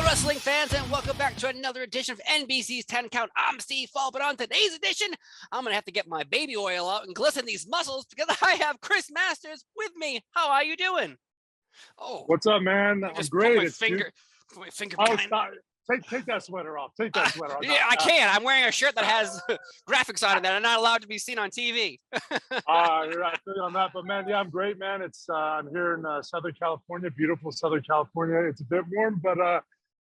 wrestling fans, and welcome back to another edition of NBC's 10 Count. I'm Steve Fall, but on today's edition, I'm going to have to get my baby oil out and glisten these muscles because I have Chris Masters with me. How are you doing? Oh, what's up, man? I'm great. Put my finger behind. Take that sweater off. Take that sweater off. Yeah, I can't. I'm wearing a shirt that has graphics on it that are not allowed to be seen on TV. You're right on that, but man, yeah, I'm great, man. I'm here in Southern California, beautiful Southern California. It's a bit warm, but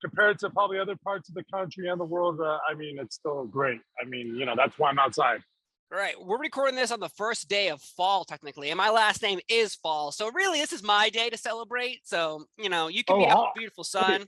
compared to probably other parts of the country and the world, I mean, it's still great. I mean, that's why I'm outside. Right. We're recording this on the first day of fall, technically, and my last name is Fall. So really, this is my day to celebrate. So, you can be out, beautiful sun.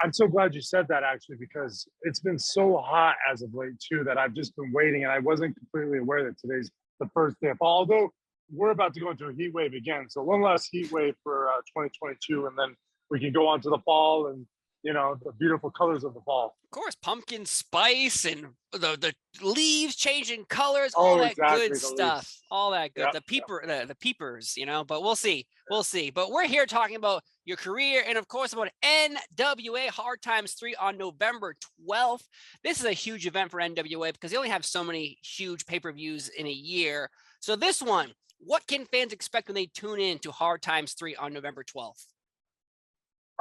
I'm so glad you said that, actually, because it's been so hot as of late, too, that I've just been waiting, and I wasn't completely aware that today's the first day of fall, although we're about to go into a heat wave again. So one last heat wave for 2022, and then we can go on to the fall and, the beautiful colors of the fall. Of course, pumpkin spice and the leaves changing colors, all that good stuff. Leaves. All that good. Yep. The peepers, but we'll see. We'll see. But we're here talking about your career and, of course, about NWA Hard Times 3 on November 12th. This is a huge event for NWA because they only have so many huge pay-per-views in a year. So this one, what can fans expect when they tune in to Hard Times 3 on November 12th?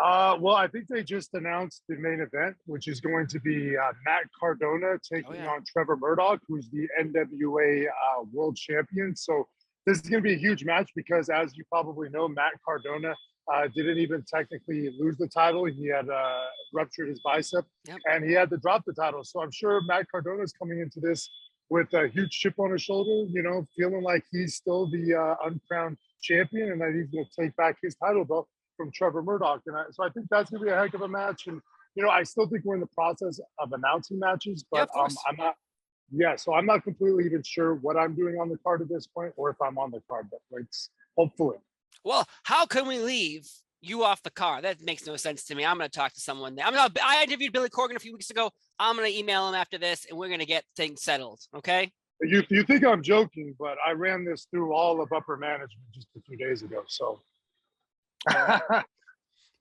Well, I think they just announced the main event, which is going to be Matt Cardona taking on Trevor Murdoch, who's the NWA World Champion. So this is going to be a huge match because, as you probably know, Matt Cardona didn't even technically lose the title. He had ruptured his bicep, and he had to drop the title. So I'm sure Matt Cardona is coming into this with a huge chip on his shoulder, feeling like he's still the uncrowned champion and that he's going to take back his title belt from Trevor Murdoch. And so I think that's going to be a heck of a match. And, I still think we're in the process of announcing matches, but I'm not completely even sure what I'm doing on the card at this point or if I'm on the card, but hopefully. Well, how can we leave you off the card? That makes no sense to me. I'm going to talk to someone there. I interviewed Billy Corgan a few weeks ago. I'm going to email him after this and we're going to get things settled. Okay. You think I'm joking, but I ran this through all of upper management just a few days ago. So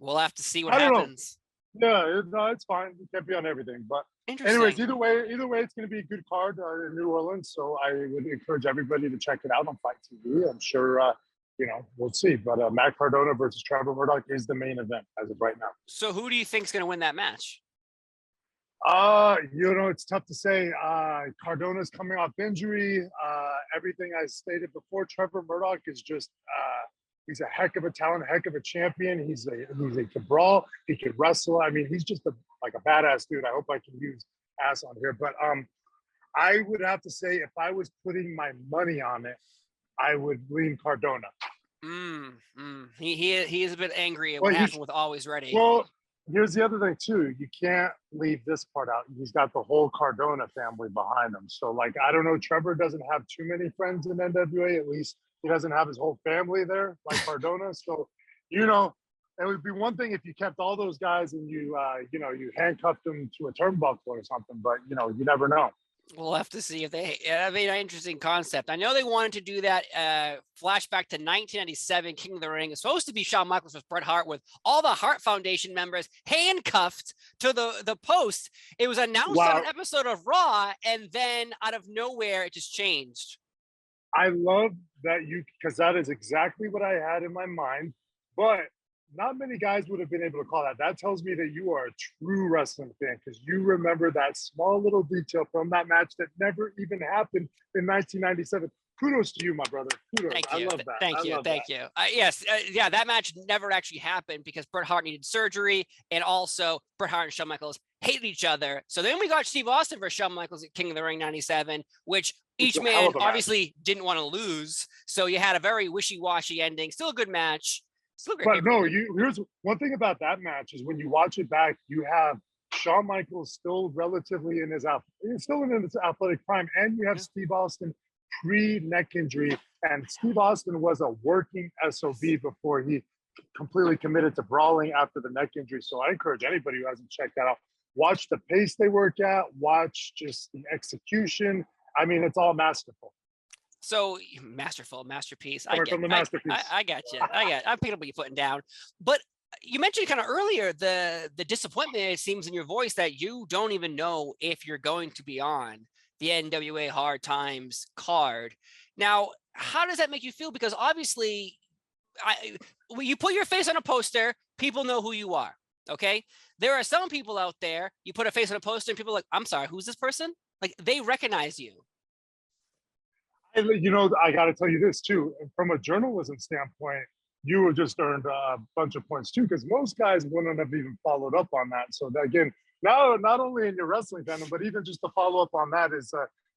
we'll have to see what happens. Yeah, it's fine. It can't be on everything, but anyways, either way, it's going to be a good card in New Orleans. So I would encourage everybody to check it out on Fight TV. I'm sure, we'll see. But Matt Cardona versus Trevor Murdoch is the main event as of right now. So who do you think is going to win that match? It's tough to say. Cardona's coming off injury. Everything I stated before, Trevor Murdoch is just he's a heck of a talent, a heck of a champion. He can brawl, he can wrestle. I mean, he's just a badass dude. I hope I can use ass on here. But I would have to say if I was putting my money on it, I would lean Cardona. He is a bit angry at what happened with Always Ready. Well, here's the other thing too. You can't leave this part out. He's got the whole Cardona family behind him. So I don't know, Trevor doesn't have too many friends in NWA, at least. He doesn't have his whole family there like Cardona. So, it would be one thing if you kept all those guys and you handcuffed them to a turnbuckle or something, but, you never know. We'll have to see if they have an interesting concept. I know they wanted to do that flashback to 1997 King of the Ring. It's supposed to be Shawn Michaels with Bret Hart with all the Hart Foundation members handcuffed to the post. It was announced on an episode of Raw, and then out of nowhere, it just changed. I love that because that is exactly what I had in my mind, but not many guys would have been able to call that. That tells me that you are a true wrestling fan because you remember that small little detail from that match that never even happened in 1997. Kudos to you, my brother. Kudos. Thank you. I love that. Thank you. Yes. That match never actually happened because Bret Hart needed surgery, and also Bret Hart and Shawn Michaels hated each other. So then we got Steve Austin versus Shawn Michaels at King of the Ring 97, which each man obviously didn't want to lose. So you had a very wishy-washy ending. Still a good match. But no, here's one thing about that match is when you watch it back, you have Shawn Michaels still relatively in his athletic prime, and you have Steve Austin pre-neck injury, and Steve Austin was a working SOB before he completely committed to brawling after the neck injury. So I encourage anybody who hasn't checked that out, watch the pace they work at, watch just the execution. I mean, it's all masterful. So masterful, masterpiece. I get you. I'm picking up what you're putting down. But you mentioned kind of earlier the disappointment, it seems, in your voice that you don't even know if you're going to be on the NWA Hard Times card. Now, how does that make you feel? Because obviously, when you put your face on a poster, people know who you are. Okay. There are some people out there, you put a face on a poster and people are like, I'm sorry, who's this person? Like, they recognize you. You know, I got to tell you this too. From a journalism standpoint, you have just earned a bunch of points too, because most guys wouldn't have even followed up on that. So that, again, now not only in your wrestling fandom, but even just to follow up on that is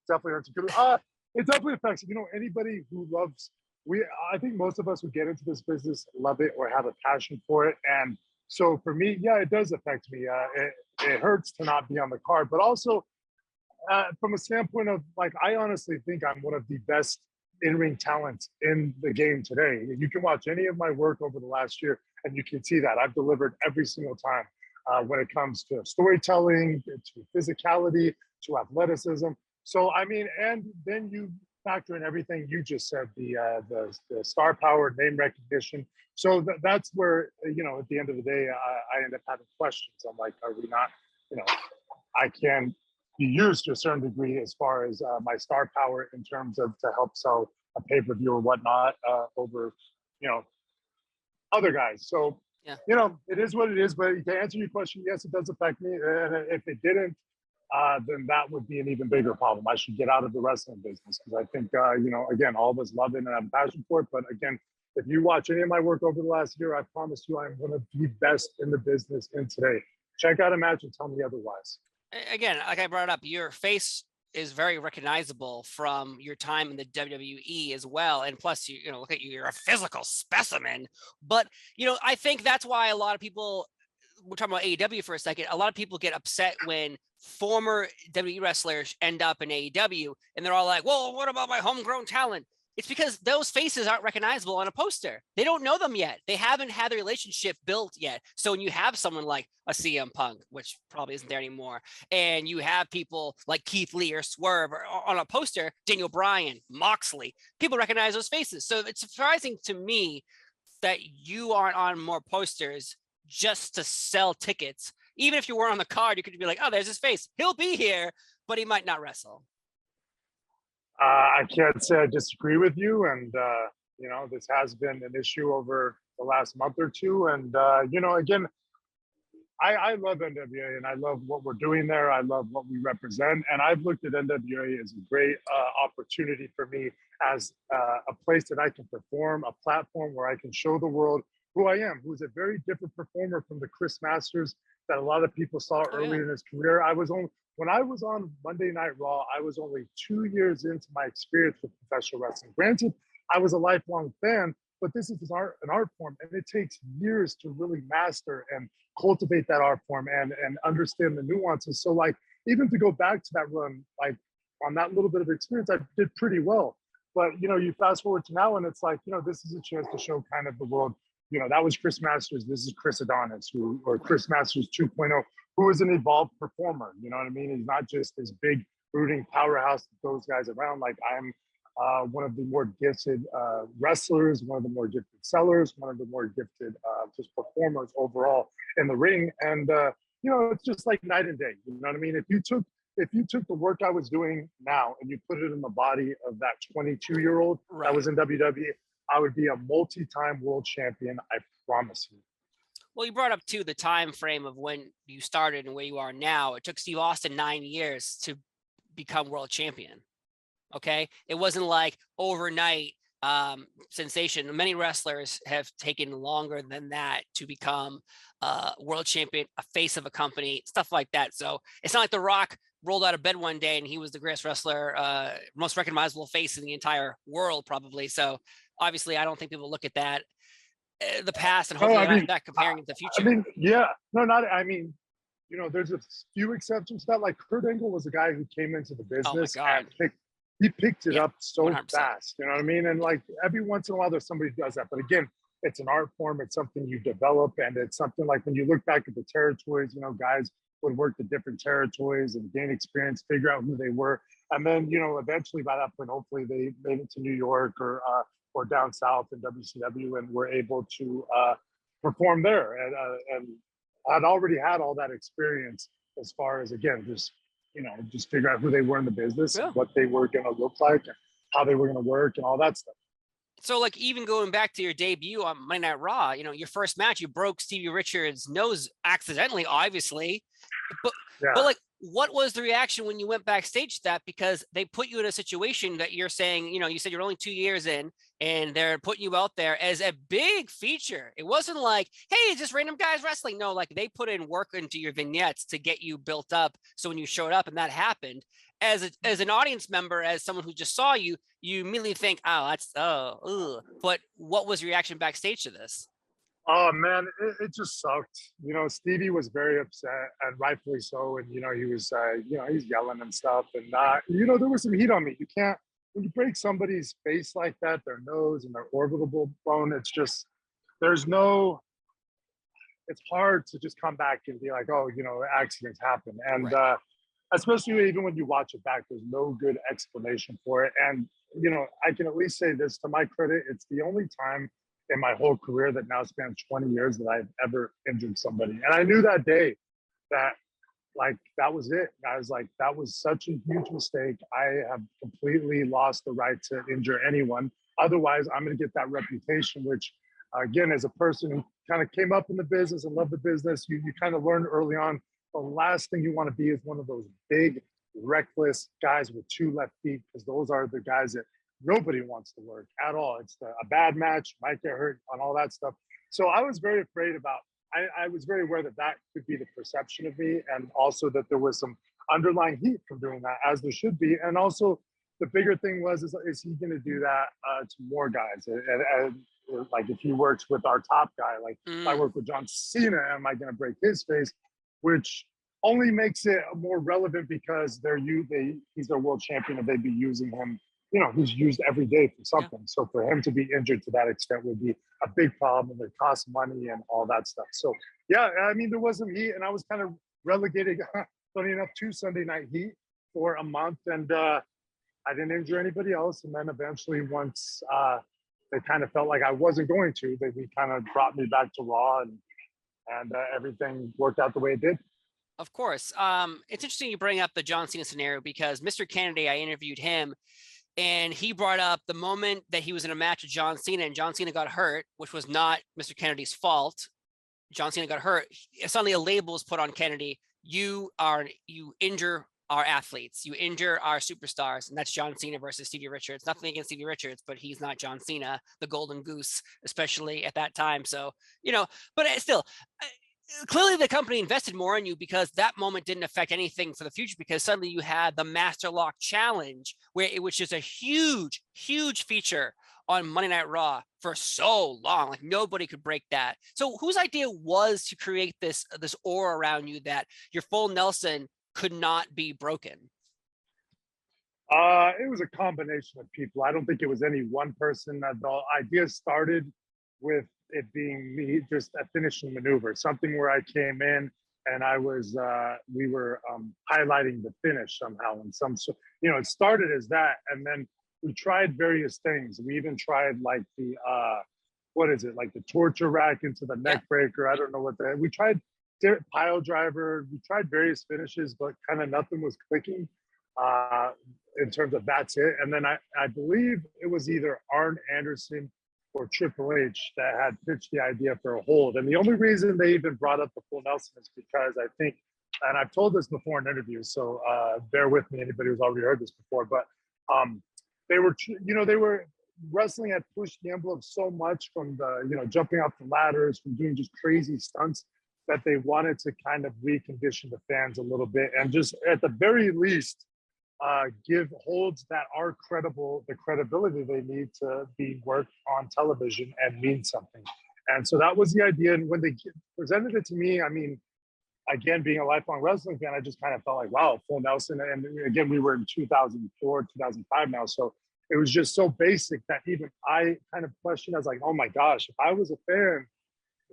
definitely it definitely affects, you know, anybody who loves. I think most of us who get into this business love it or have a passion for it, and so for me, yeah, it does affect me. It hurts to not be on the card, but also from a standpoint of, like, I honestly think I'm one of the best in-ring talents in the game today. You can watch any of my work over the last year and you can see that I've delivered every single time when it comes to storytelling, to physicality, to athleticism. So, I mean, and then you factor in everything you just said, the star power, name recognition. So that's where, you know, at the end of the day, I end up having questions. I'm like, are we not, you know, I can be used to a certain degree as far as my star power in terms of to help sell a pay-per-view or whatnot over, you know, other guys. So, yeah, you know, it is what it is. But to answer your question, yes, it does affect me. And if it didn't, then that would be an even bigger problem. I should get out of the wrestling business because I think, you know, again, all of us love it and have a passion for it. But again, if you watch any of my work over the last year, I promise you I'm one of the best in the business in today. Check out a match and tell me otherwise. Again, like I brought up, your face is very recognizable from your time in the WWE as well. And plus, you know, look at you, you're a physical specimen. But, you know, I think that's why a lot of people, we're talking about AEW for a second, a lot of people get upset when former WWE wrestlers end up in AEW and they're all like, well, what about my homegrown talent? It's because those faces aren't recognizable on a poster. They don't know them yet. They haven't had the relationship built yet. So when you have someone like a CM Punk, which probably isn't there anymore, and you have people like Keith Lee or Swerve or on a poster, Daniel Bryan, Moxley, people recognize those faces. So it's surprising to me that you aren't on more posters just to sell tickets. Even if you weren't on the card, you could be like, oh, there's his face. He'll be here, but he might not wrestle. I can't say I disagree with you. And, you know, this has been an issue over the last month or two. And, you know, again, I love NWA and I love what we're doing there. I love what we represent. And I've looked at NWA as a great opportunity for me as a place that I can perform, a platform where I can show the world who I am, who's a very different performer from the Chris Masters that a lot of people saw early in his career. When I was on Monday Night Raw, I was only 2 years into my experience with professional wrestling. Granted, I was a lifelong fan, but this is an art form, and it takes years to really master and cultivate that art form and understand the nuances. So, like, even to go back to that run, like on that little bit of experience, I did pretty well. But, you know, you fast forward to now, and it's like, you know, this is a chance to show kind of the world, you know, that was Chris Masters. This is Chris Adonis, or Chris Masters 2.0, who is an evolved performer. You know what I mean? He's not just this big brooding powerhouse that those guys around. Like, I'm one of the more gifted wrestlers, one of the more gifted sellers, one of the more gifted just performers overall in the ring. And you know, it's just like night and day. You know what I mean? If you took the work I was doing now and you put it in the body of that 22-year-old that was in WWE, I would be a multi-time world champion. I promise you. Well, you brought up too the time frame of when you started and where you are now. It took Steve Austin 9 years to become world champion. Okay, it wasn't like overnight sensation. Many wrestlers have taken longer than that to become world champion, a face of a company, stuff like that. So it's not like The Rock rolled out of bed one day and he was the greatest wrestler, most recognizable face in the entire world, probably. So obviously, I don't think people look at that the past and hopefully that comparing it to the future. I mean, yeah, no, not. I mean, you know, there's a few exceptions to that. Like Kurt Angle was a guy who came into the business and he picked it up so 100%. Fast. You know what I mean? And like every once in a while, there's somebody who does that. But again, it's an art form. It's something you develop, and it's something like when you look back at the territories, you know, guys would work the different territories and gain experience, figure out who they were, and then, you know, eventually by that point, hopefully they made it to New York or down south in WCW and were able to perform there. And I'd already had all that experience as far as, again, just figure out who they were in the business, and what they were going to look like, and how they were going to work, and all that stuff. So, like, even going back to your debut on Monday Night Raw, your first match, you broke Stevie Richards' nose accidentally, obviously. But like, what was the reaction when you went backstage to that? Because they put you in a situation that you're saying, you said you're only 2 years in, and they're putting you out there as a big feature. It wasn't like, hey, it's just random guys wrestling. No, like, they put in work into your vignettes to get you built up. So when you showed up and that happened, as an audience member, as someone who just saw you, you immediately think, but what was your reaction backstage to this? Oh man, it just sucked. Stevie was very upset, and rightfully so. And he was, he's yelling and stuff. And there was some heat on me. You can't, when you break somebody's face like that, their nose and their orbital bone. It's just, it's hard to just come back and be like, oh, accidents happen. And especially even when you watch it back, there's no good explanation for it. And I can at least say this, to my credit, it's the only time in my whole career that now spans 20 years that I've ever injured somebody. And I knew that day that, like, that was it. I was like, that was such a huge mistake. I have completely lost the right to injure anyone. Otherwise, I'm going to get that reputation, which, again, as a person who kind of came up in the business and loved the business, you kind of learn early on, the last thing you want to be is one of those big, reckless guys with 2 left feet, because those are the guys that nobody wants to work at all. It's a bad match, might get hurt on all that stuff. So I was very afraid about, I was very aware that could be the perception of me, and also that there was some underlying heat from doing that, as there should be. And also the bigger thing was, is he going to do that to more guys? And like, if he works with our top guy, like if I work with John Cena, am I going to break his face? Which only makes it more relevant because he's their world champion, and they'd be using him. He's used every day for something. Yeah. So for him to be injured to that extent would be a big problem. It costs money and all that stuff. So yeah, I mean, there was some heat, and I was kind of relegated, funny enough, to Sunday Night Heat for a month, and I didn't injure anybody else. And then eventually, once they kind of felt like I wasn't going to, they kind of brought me back to Raw, and everything worked out the way it did. Of course. It's interesting you bring up the John Cena scenario, because Mr. Kennedy, I interviewed him, and he brought up the moment that he was in a match with John Cena, and John Cena got hurt, which was not Mr. Kennedy's fault. John Cena got hurt. Suddenly a label was put on Kennedy. You injure our athletes. You injure our superstars. And that's John Cena versus Stevie Richards. Nothing against Stevie Richards, but he's not John Cena, the golden goose, especially at that time. So, but still, clearly the company invested more in you, because that moment didn't affect anything for the future, because suddenly you had the Masterlock challenge, which is a huge, huge feature on Monday Night Raw for so long. Like, nobody could break that. So whose idea was to create this aura around you that your full Nelson could not be broken? It was a combination of people. I don't think it was any one person. The idea started with it being me, just a finishing maneuver, something where I came in and we were highlighting the finish somehow. And it started as that. And then we tried various things. We even tried like the, like the torture rack into the neck breaker. I don't know we tried pile driver. We tried various finishes, but kind of nothing was clicking in terms of that's it. And then I believe it was either Arn Anderson or Triple H that had pitched the idea for a hold. And the only reason they even brought up the full Nelson is because I think, and I've told this before in interviews, so bear with me, anybody who's already heard this before, but they were wrestling had pushed the envelope so much from the, jumping off the ladders, from doing just crazy stunts, that they wanted to kind of recondition the fans a little bit, and just at the very least, give holds that are credible, the credibility they need to be worked on television and mean something. And so that was the idea. And when they presented it to me, I mean, again, being a lifelong wrestling fan, I just kind of felt like, wow, full Nelson. And again, we were in 2004, 2005 now. So it was just so basic that even I kind of questioned. I was like, oh my gosh, if I was a fan,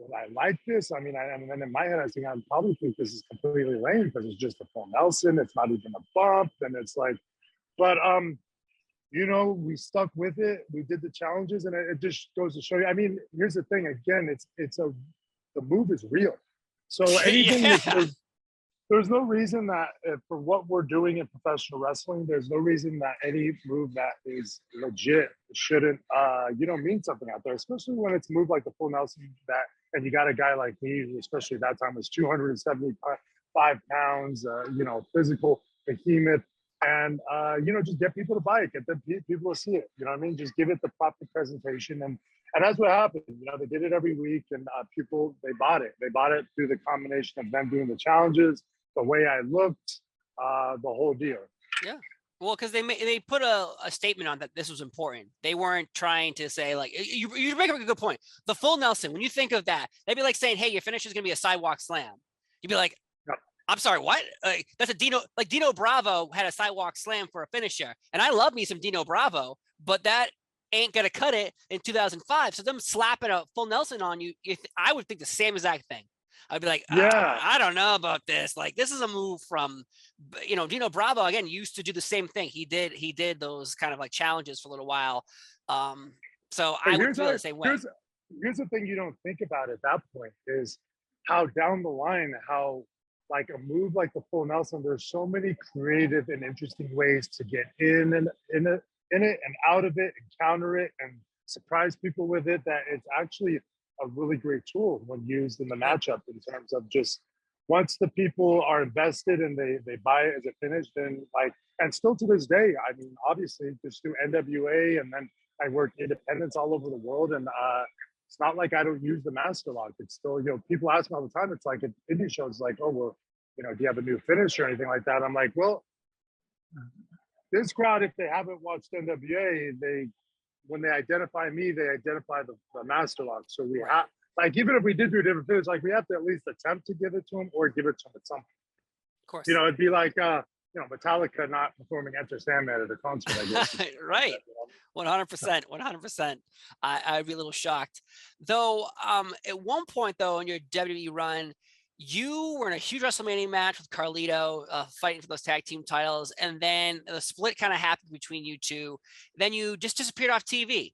would I like this? I mean, and then in my head, I think I probably think this is completely lame, because it's just a full Nelson. It's not even a bump. And it's like, but, we stuck with it. We did the challenges, and it just goes to show you. I mean, here's the thing. Again, it's a the move is real. So anything Yeah. there's no reason that for what we're doing in professional wrestling, there's no reason that any move that is legit shouldn't, mean something out there, especially when it's a move like the full Nelson and you got a guy like me, who especially at that time was 275 pounds, physical behemoth, and, just get people to buy it, get the people to see it, you know what I mean? Just give it the proper presentation. And that's what happened. They did it every week, and people, they bought it. They bought it through the combination of them doing the challenges, the way I looked, the whole deal. Yeah. Well, because they put a statement on that this was important. They weren't trying to say, like, you make a good point. The full Nelson, when you think of that, they'd be like saying, hey, your finish is going to be a sidewalk slam. You'd be like, I'm sorry, what? That's a Dino Bravo had a sidewalk slam for a finisher. And I love me some Dino Bravo, but that ain't going to cut it in 2005. So them slapping a full Nelson on you, I would think the same exact thing. I'd be like, I don't know about this. Like, this is a move from, Dino Bravo, again, used to do the same thing. He did those kind of like challenges for a little while. So I would feel the same way. Here's the thing you don't think about at that point is how down the line, how like a move like the full Nelson, there's so many creative and interesting ways to get in it and out of it and counter it and surprise people with it, that it's actually a really great tool when used in the matchup, in terms of just once the people are invested and they buy it as a finish, then and still to this day, I mean, obviously just through NWA, and then I work independents all over the world, and it's not like I don't use the Masterlock. It's still, people ask me all the time. It's like at indie shows, like, oh, well, do you have a new finish or anything like that? I'm like, well, this crowd, if they haven't watched NWA, when they identify me, they identify the Masterlock. So we have, even if we did do a different finish, we have to at least attempt to give it to them or give it to them at some point. Of course. It'd be like, Metallica not performing Enter Sandman at a concert, I guess. Right. 100%. I'd be a little shocked. Though, at one point, though, in your WWE run, you were in a huge WrestleMania match with Carlito, fighting for those tag team titles, and then the split kind of happened between you two. Then you just disappeared off TV.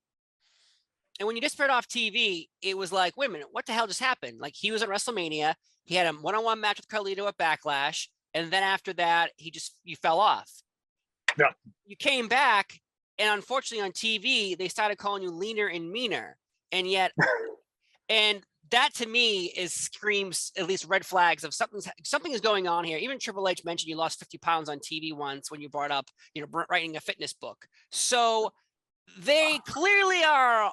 And when you disappeared off TV, it was like, wait a minute, what the hell just happened? Like, he was at WrestleMania, he had a one-on-one match with Carlito at Backlash, and then after that, you fell off. Yeah. You came back, and unfortunately on TV, they started calling you leaner and meaner. And yet, and that to me screams at least red flags of something is going on here. Even Triple H mentioned you lost 50 pounds on TV once when you brought up, writing a fitness book. So they clearly are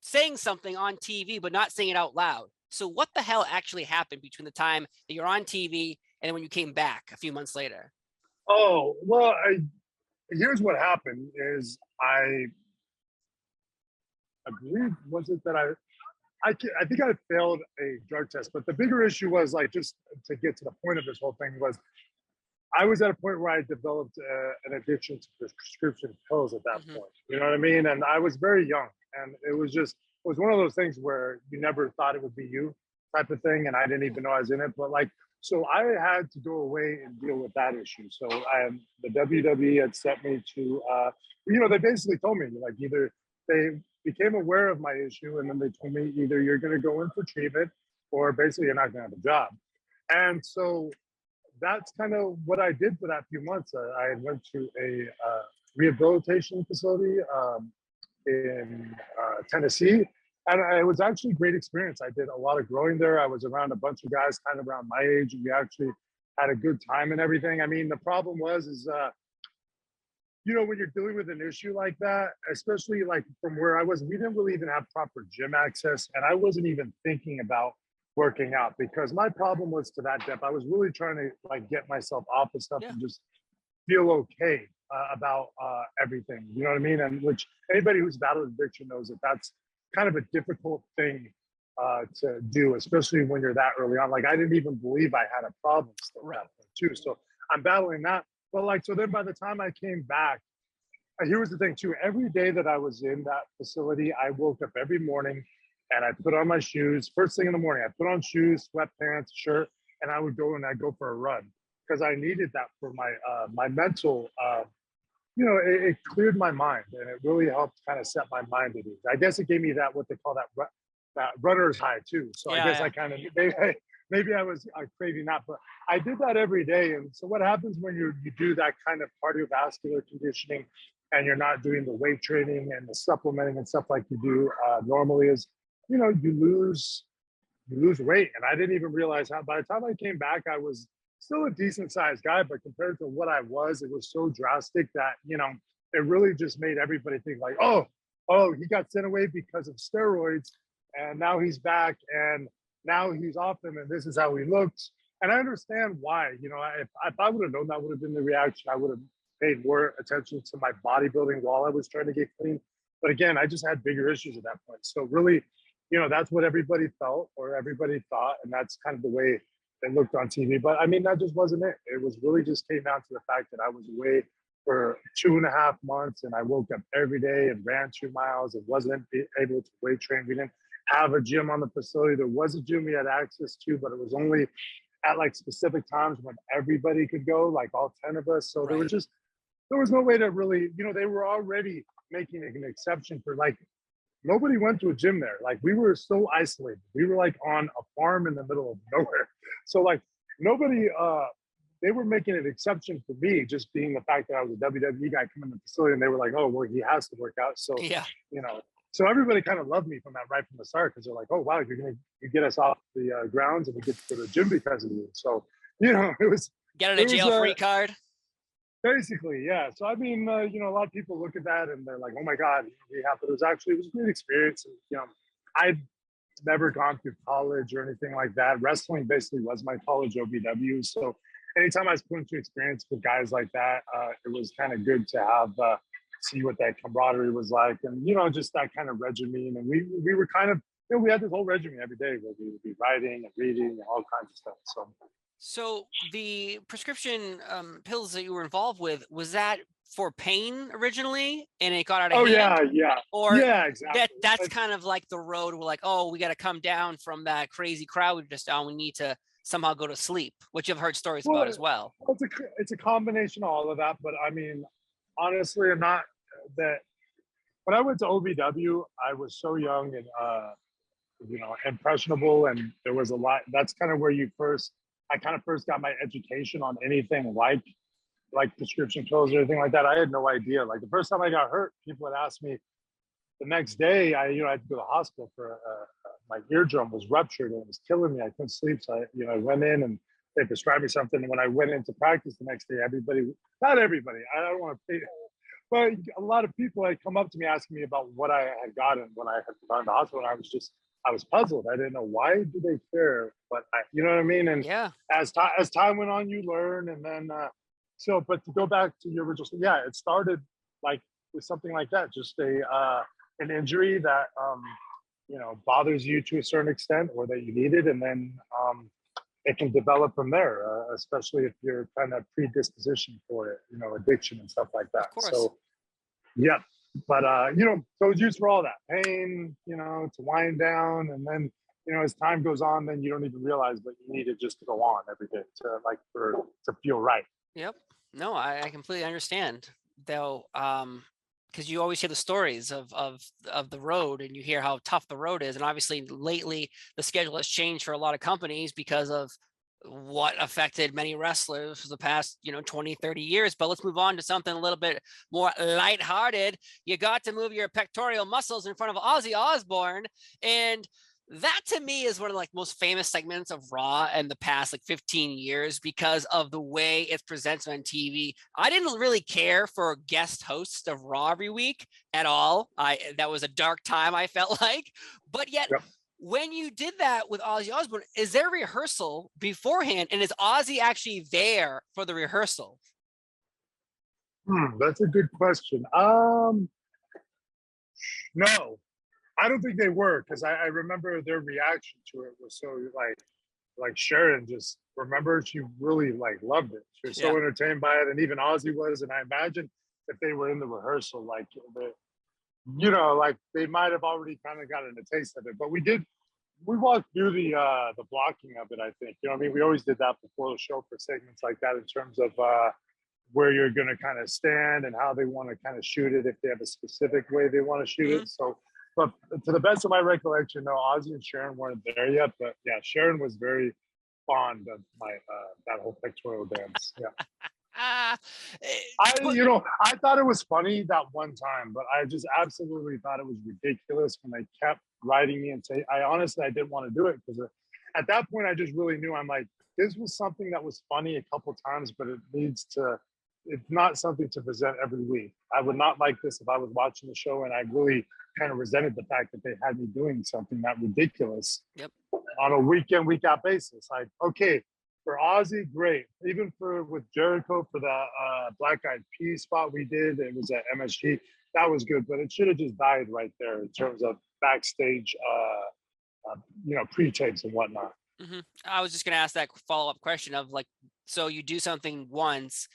saying something on TV, but not saying it out loud. So what the hell actually happened between the time that you're on TV and when you came back a few months later? Oh, well, here's what happened is I believe, was it that I think I failed a drug test, but the bigger issue was, just to get to the point of this whole thing, was I was at a point where I developed an addiction to prescription pills at that point. You know what I mean? And I was very young, and it was one of those things where you never thought it would be you type of thing. And I didn't even know I was in it, but so I had to go away and deal with that issue. So the WWE had sent me to, they basically told me, either they became aware of my issue, and then they told me either you're going to go in for treatment or basically you're not going to have a job. And so that's kind of what I did for that few months. I went to a rehabilitation facility in Tennessee, and it was actually a great experience. I did a lot of growing there. I was around a bunch of guys kind of around my age, and we actually had a good time and everything. I mean, the problem is when you're dealing with an issue like that, especially from where I was, we didn't really even have proper gym access. And I wasn't even thinking about working out because my problem was to that depth. I was really trying to get myself off of stuff and just feel okay about everything. You know what I mean? And which anybody who's battled addiction knows that's kind of a difficult thing to do, especially when you're that early on. I didn't even believe I had a problem still at that point too. So I'm battling that. But so then by the time I came back, here was the thing too. Every day that I was in that facility, I woke up every morning and I put on my shoes. First thing in the morning, I put on shoes, sweatpants, shirt, and I would go for a run because I needed that for my mental. It cleared my mind, and it really helped kind of set my mind at ease. I guess it gave me what they call that runner's high too. So I guess I kind of maybe I was craving that, but I did that every day. And so what happens when you do that kind of cardiovascular conditioning and you're not doing the weight training and the supplementing and stuff like you do normally is, you know, you lose weight. And I didn't even realize how, by the time I came back, I was still a decent sized guy, but compared to what I was, it was so drastic that, you know, it really just made everybody think like, oh, he got sent away because of steroids and now he's back and now he's off them and this is how he looks. And I understand why. You know, if I would have known that would have been the reaction, I would have paid more attention to my bodybuilding while I was trying to get clean. But again, I just had bigger issues at that point. So really, you know, that's what everybody felt or everybody thought. And that's kind of the way it looked on TV. But I mean, that just wasn't it. It was really just came down to the fact that I was away for 2.5 months and I woke up every day and ran 2 miles and wasn't able to weight train. We didn't have a gym on the facility. There was a gym we had access to, but it was only at like specific times when everybody could go, like all 10 of us. So there was no way to really, you know, they were already making an exception for like, nobody went to a gym there. Like we were so isolated. We were like on a farm in the middle of nowhere. So like nobody, they were making an exception for me, just being the fact that I was a WWE guy coming to the facility and they were like, oh, well, he has to work out. So, you know, so everybody kind of loved me from that right from the start because they're like, oh, wow, you get us off the grounds and we get to the gym because of you. So, you know, it was. Get a jail-free card. Basically, yeah. So, I mean, you know, a lot of people look at that and they're like, oh, my God, but it was a great experience. And, you know, I'd never gone through college or anything like that. Wrestling basically was my college OVW. So anytime I was put into experience with guys like that, it was kind of good to have see what that camaraderie was like, and you know, just that kind of regimen. And we were kind of, you know, we had this whole regimen every day where we would be writing and reading and all kinds of stuff. So the prescription pills that you were involved with, was that for pain originally, and it got out of hand? Or exactly. That's kind of like the road. We're like, oh, we got to come down from that crazy crowd we just on. We need to somehow go to sleep, which I've heard stories about as well. It's a combination of all of that, but I mean, honestly, I'm not that. When I went to OVW, I was so young and you know, impressionable, and there was a lot. That's kind of where I kind of first got my education on anything like prescription pills or anything like that. I had no idea. Like the first time I got hurt, people had asked me. The next day, I had to go to the hospital for my eardrum was ruptured and it was killing me. I couldn't sleep, so I went in and they prescribed me something. And when I went into practice the next day, not everybody, I don't want to pay, but a lot of people had come up to me asking me about what I had gotten when I had gone to the hospital. And I was puzzled. I didn't know why do they care, but you know what I mean? And as time went on, you learn. And then, but to go back to your original, it started like with something like that, just an injury that, you know, bothers you to a certain extent or that you needed. And then it can develop from there, especially if you're kind of predisposition for it, you know, addiction and stuff like that. So, but, you know, so it's used for all that pain, you know, to wind down. And then, you know, as time goes on, then you don't even realize, but you need it just to go on every day to feel right. Yep. No, I completely understand though. Because you always hear the stories of the road and you hear how tough the road is. And obviously lately the schedule has changed for a lot of companies because of what affected many wrestlers for the past, you know, 20, 30 years. But let's move on to something a little bit more lighthearted. You got to move your pectoral muscles in front of Ozzy Osbourne, and that to me is one of the most famous segments of Raw in the past 15 years because of the way it's presented on TV. I didn't really care for guest hosts of Raw every week at all. That was a dark time, I felt like. But yet, when you did that with Ozzy Osbourne, is there rehearsal beforehand? And is Ozzy actually there for the rehearsal? That's a good question. No. I don't think they were, because I remember their reaction to it was so like Sharon just remember she really loved it. She was so entertained by it, and even Ozzy was. And I imagine if they were in the rehearsal, they might have already kind of gotten a taste of it. But we walked through the blocking of it. I think, you know what I mean, we always did that before the show for segments like that in terms of where you're going to kind of stand and how they want to kind of shoot it if they have a specific way they want to shoot it. So. But to the best of my recollection, no, Ozzy and Sharon weren't there yet. But yeah, Sharon was very fond of my that whole pictorial dance. Yeah. I thought it was funny that one time, but I just absolutely thought it was ridiculous when they kept writing me and say, I didn't want to do it because at that point I just really knew I'm like, this was something that was funny a couple times, but it's not something to present every week. I would not like this if I was watching the show and I really kind of resented the fact that they had me doing something that ridiculous on a week in, week out basis. Like, okay, for Ozzy, great. Even with Jericho for the Black Eyed Peas spot we did, it was at MSG. That was good, but it should have just died right there in terms of backstage, pre-tapes and whatnot. Mm-hmm. I was just going to ask that follow-up question of like, so you do something once,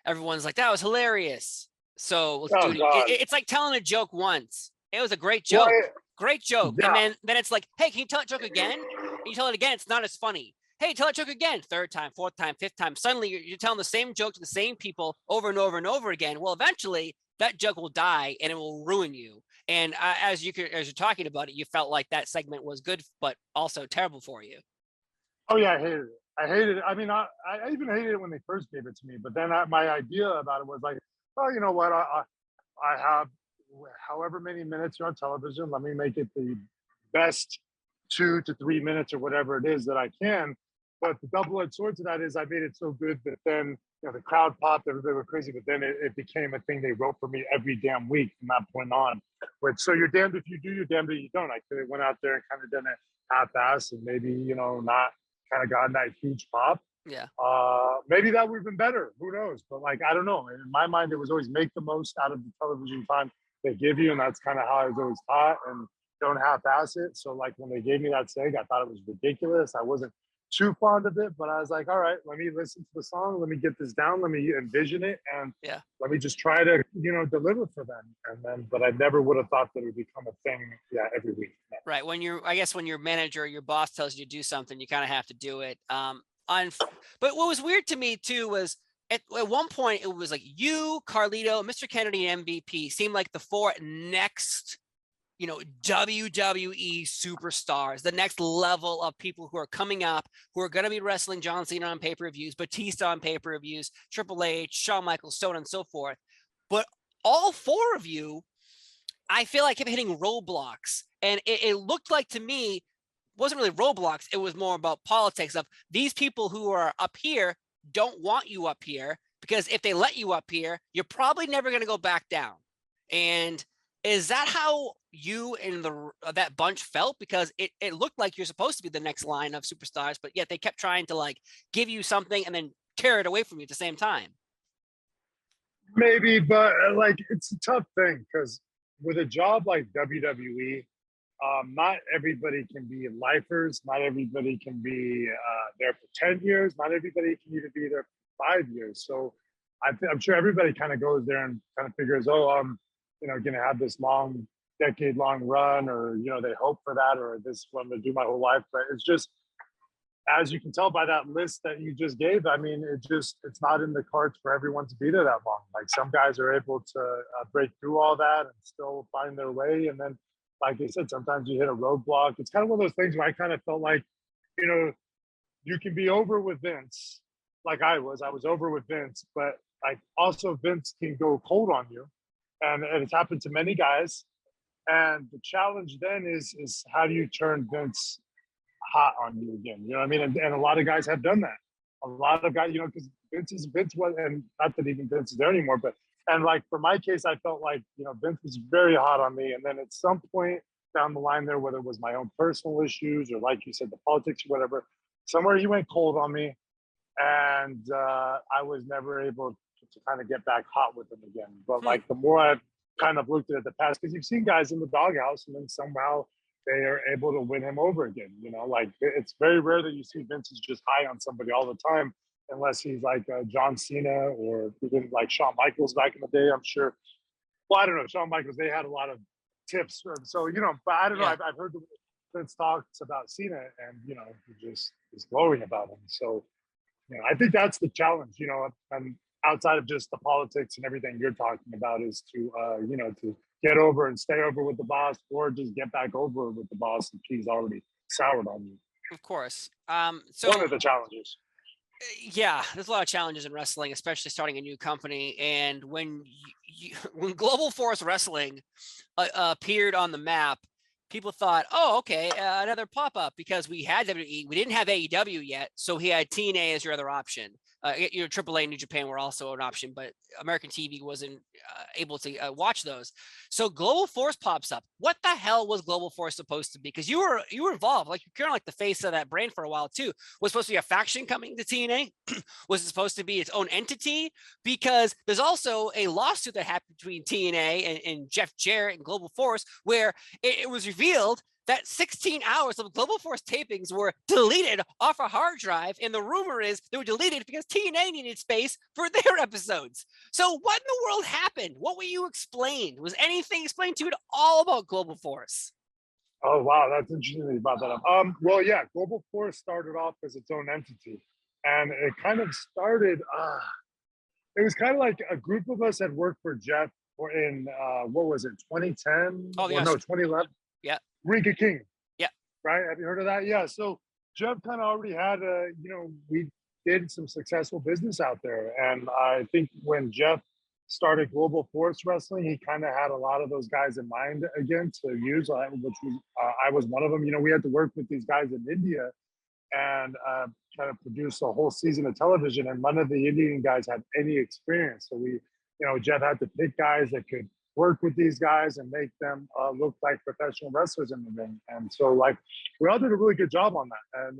everyone's like, that was hilarious. So let's do it. It's like telling a joke once. It was a great joke. Great joke. Yeah. And then it's like, hey, can you tell that joke again? And you tell it again, it's not as funny. Hey, tell that joke again. Third time, fourth time, fifth time. Suddenly you're telling the same joke to the same people over and over and over again. Well, eventually that joke will die and it will ruin you. And as you're talking about it, you felt like that segment was good, but also terrible for you. Oh yeah, I hated it. I mean, I even hated it when they first gave it to me. But then my idea about it was like, oh, you know what? I have however many minutes you're on television. Let me make it the best 2 to 3 minutes or whatever it is that I can. But the double-edged sword to that is I made it so good that then the crowd popped, everybody went crazy, but then it became a thing they wrote for me every damn week from that point on. So you're damned if you do, you're damned if you don't. I could have went out there and kind of done it half-assed and maybe, not kind of gotten that huge pop. Yeah. Maybe that would have been better. Who knows? But like, I don't know. In my mind, it was always make the most out of the television time they give you. And that's kind of how I was always taught, and don't half-ass it. So like when they gave me that seg, I thought it was ridiculous. I wasn't too fond of it, but I was like, all right, let me listen to the song. Let me get this down. Let me envision it. And let me just try to, deliver for them. And then, but I never would have thought that it would become a thing. Yeah. Every week. No. Right. When your manager or your boss tells you to do something, you kind of have to do it. But what was weird to me too was at one point it was like you, Carlito, Mr. Kennedy, and MVP seemed like the four next WWE superstars, the next level of people who are coming up, who are going to be wrestling John Cena on pay-per-views, Batista on pay-per-views, Triple H, Shawn Michaels, so on and so forth. But all four of you, I feel like kept hitting roadblocks. And it looked like to me, wasn't really roadblocks. It was more about politics of these people who are up here don't want you up here, because if they let you up here, you're probably never going to go back down. And is that how you and that bunch felt? Because it looked like you're supposed to be the next line of superstars, but yet they kept trying to like give you something and then tear it away from you at the same time. Maybe, but like it's a tough thing because with a job like WWE, not everybody can be lifers. Not everybody can be there for 10 years. Not everybody can even be there for 5 years. So I'm sure everybody kind of goes there and kind of figures, going to have this decade-long run, or they hope for that, or this one to do my whole life. But it's just, as you can tell by that list that you just gave, I mean, it's not in the cards for everyone to be there that long. Like some guys are able to break through all that and still find their way, and then, like I said, sometimes you hit a roadblock. It's kind of one of those things where I kind of felt like, you can be over with Vince, like I was over with Vince, but like also Vince can go cold on you. And it's happened to many guys. And the challenge then is how do you turn Vince hot on you again? You know what I mean? And a lot of guys have done that. A lot of guys, because Vince was, and not that even Vince is there anymore, but, and like for my case, I felt like, Vince was very hot on me. And then at some point down the line there, whether it was my own personal issues or like you said, the politics or whatever, somewhere he went cold on me. And I was never able to kind of get back hot with him again. But like the more I've kind of looked at the past, because you've seen guys in the doghouse and then somehow they are able to win him over again. Like it's very rare that you see Vince is just high on somebody all the time, unless he's like John Cena or even like Shawn Michaels back in the day. I'm sure. Well, I don't know. Shawn Michaels, they had a lot of tips. So, but I don't know. I've heard Vince talks about Cena and, he just is glowing about him. So, I think that's the challenge, and outside of just the politics and everything you're talking about is to, to get over and stay over with the boss, or just get back over with the boss if he's already soured on you. Of course. So one of the challenges. Yeah, there's a lot of challenges in wrestling, especially starting a new company. And when when Global Force Wrestling appeared on the map, people thought, oh, okay, another pop-up, because we had WWE. We didn't have AEW yet, so he had TNA as your other option. AAA and New Japan were also an option, but American TV wasn't able to watch those. So Global Force pops up. What the hell was Global Force supposed to be? Because you were involved, like you're kind of like the face of that brand for a while too. Was supposed to be a faction coming to TNA? Was it supposed to be its own entity? Because there's also a lawsuit that happened between TNA and Jeff Jarrett and Global Force, where it was revealed that 16 hours of Global Force tapings were deleted off a hard drive. And the rumor is they were deleted because TNA needed space for their episodes. So what in the world happened? What were you explained? Was anything explained to you at all about Global Force? Oh, wow. That's interesting that you brought that up. Well, yeah, Global Force started off as its own entity. And it kind of started, it was kind of like a group of us had worked for Jeff in, what was it, 2010? Oh, yeah. No, 2011. Yeah. Rika King. Yeah. Right? Have you heard of that? Yeah. So Jeff kind of already had we did some successful business out there. And I think when Jeff started Global Force Wrestling, he kind of had a lot of those guys in mind again to use, which was, I was one of them. We had to work with these guys in India and kind of produce a whole season of television. And none of the Indian guys had any experience. So Jeff had to pick guys that could work with these guys and make them look like professional wrestlers in the ring. And so we all did a really good job on that. And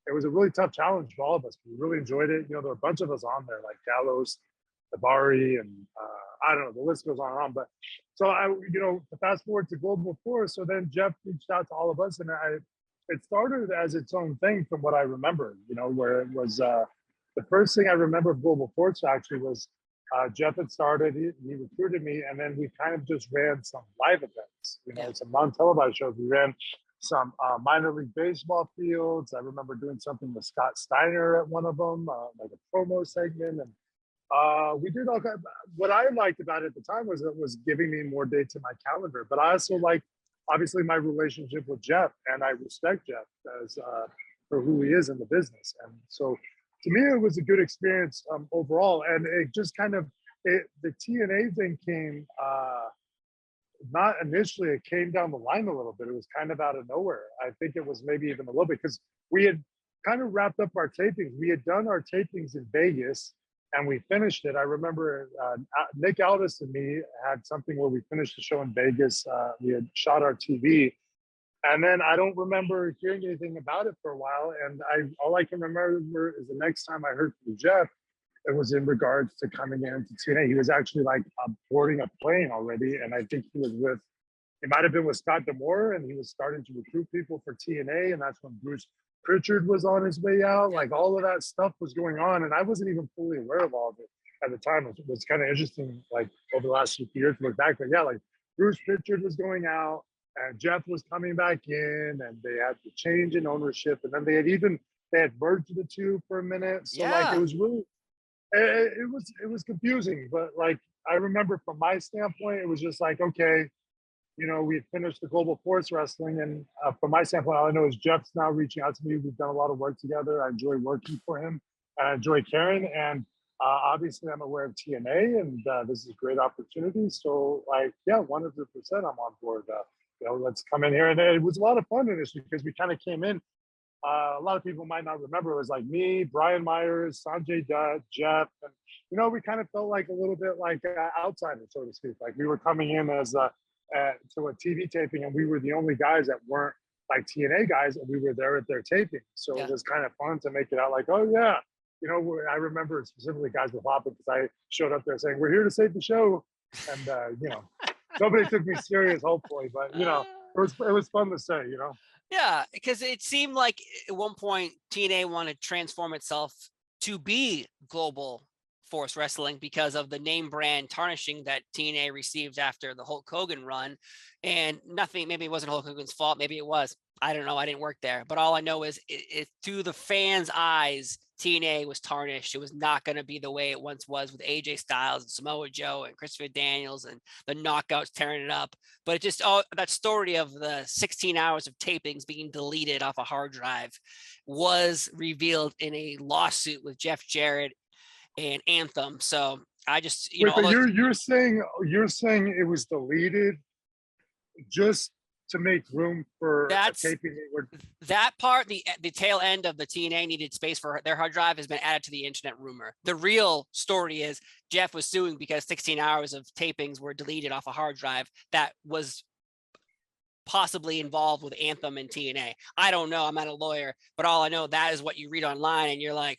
it was a really tough challenge for all of us. We really enjoyed it. There were a bunch of us on there, like Gallows, Tabari, and I don't know, the list goes on and on. But so fast forward to Global Force. So then Jeff reached out to all of us, and it started as its own thing from what I remember, where it was the first thing I remember of Global Force actually was Jeff had started, he recruited me, and then we kind of just ran some live events, some non-televised shows. We ran some minor league baseball fields. I remember doing something with Scott Steiner at one of them, like a promo segment. And we did all kinds. What I liked about it at the time was it was giving me more dates in my calendar. But I also liked, obviously, my relationship with Jeff, and I respect Jeff as for who he is in the business. And so, to me, it was a good experience overall. And it just kind of, the TNA thing came, not initially, it came down the line a little bit. It was kind of out of nowhere. I think it was maybe even a little bit because we had kind of wrapped up our tapings. We had done our tapings in Vegas and we finished it. I remember Nick Aldis and me had something where we finished the show in Vegas. We had shot our TV. And then I don't remember hearing anything about it for a while. And all I can remember is the next time I heard from Jeff, it was in regards to coming into TNA. He was actually boarding a plane already. And I think it might have been with Scott D'Amore, and he was starting to recruit people for TNA. And that's when Bruce Pritchard was on his way out. All of that stuff was going on. And I wasn't even fully aware of all of it at the time. It was kind of interesting, over the last few years to look back. But yeah, Bruce Pritchard was going out. And Jeff was coming back in, and they had the change in ownership, and then they had merged the two for a minute. So it was really, it was confusing. But I remember from my standpoint, it was just okay, we had finished the Global Force Wrestling, and from my standpoint, all I know is Jeff's now reaching out to me. We've done a lot of work together. I enjoy working for him, and I enjoy Karen, and obviously I'm aware of TNA, and this is a great opportunity. So 100% I'm on board. Let's come in here. And it was a lot of fun initially because we kind of came in. A lot of people might not remember. It was me, Brian Myers, Sanjay Dutt, Jeff. And, we kind of felt a little bit like outsiders, so to speak. We were coming in as to a TV taping, and we were the only guys that weren't TNA guys, and we were there at their taping. So it was kind of fun to make it out oh, yeah. I remember specifically guys were hopping because I showed up there saying, we're here to save the show. And, nobody took me serious, hopefully, but it was fun to say, Yeah, because it seemed like at one point TNA wanted to transform itself to be Global Force Wrestling because of the name brand tarnishing that TNA received after the Hulk Hogan run. And maybe it wasn't Hulk Hogan's fault, maybe it was. I don't know. I didn't work there, but all I know is it through the fans' eyes, TNA was tarnished. It was not going to be the way it once was with AJ Styles and Samoa Joe and Christopher Daniels and the Knockouts tearing it up. But it just, that story of the 16 hours of tapings being deleted off a hard drive was revealed in a lawsuit with Jeff Jarrett and Anthem. So I just, Wait, but you're saying it was deleted just to make room for a taping. That part, the tail end of the TNA needed space for their hard drive has been added to the internet rumor. The real story is Jeff was suing because 16 hours of tapings were deleted off a hard drive that was possibly involved with Anthem and TNA. I don't know. I'm not a lawyer, but all I know, that is what you read online and you're like,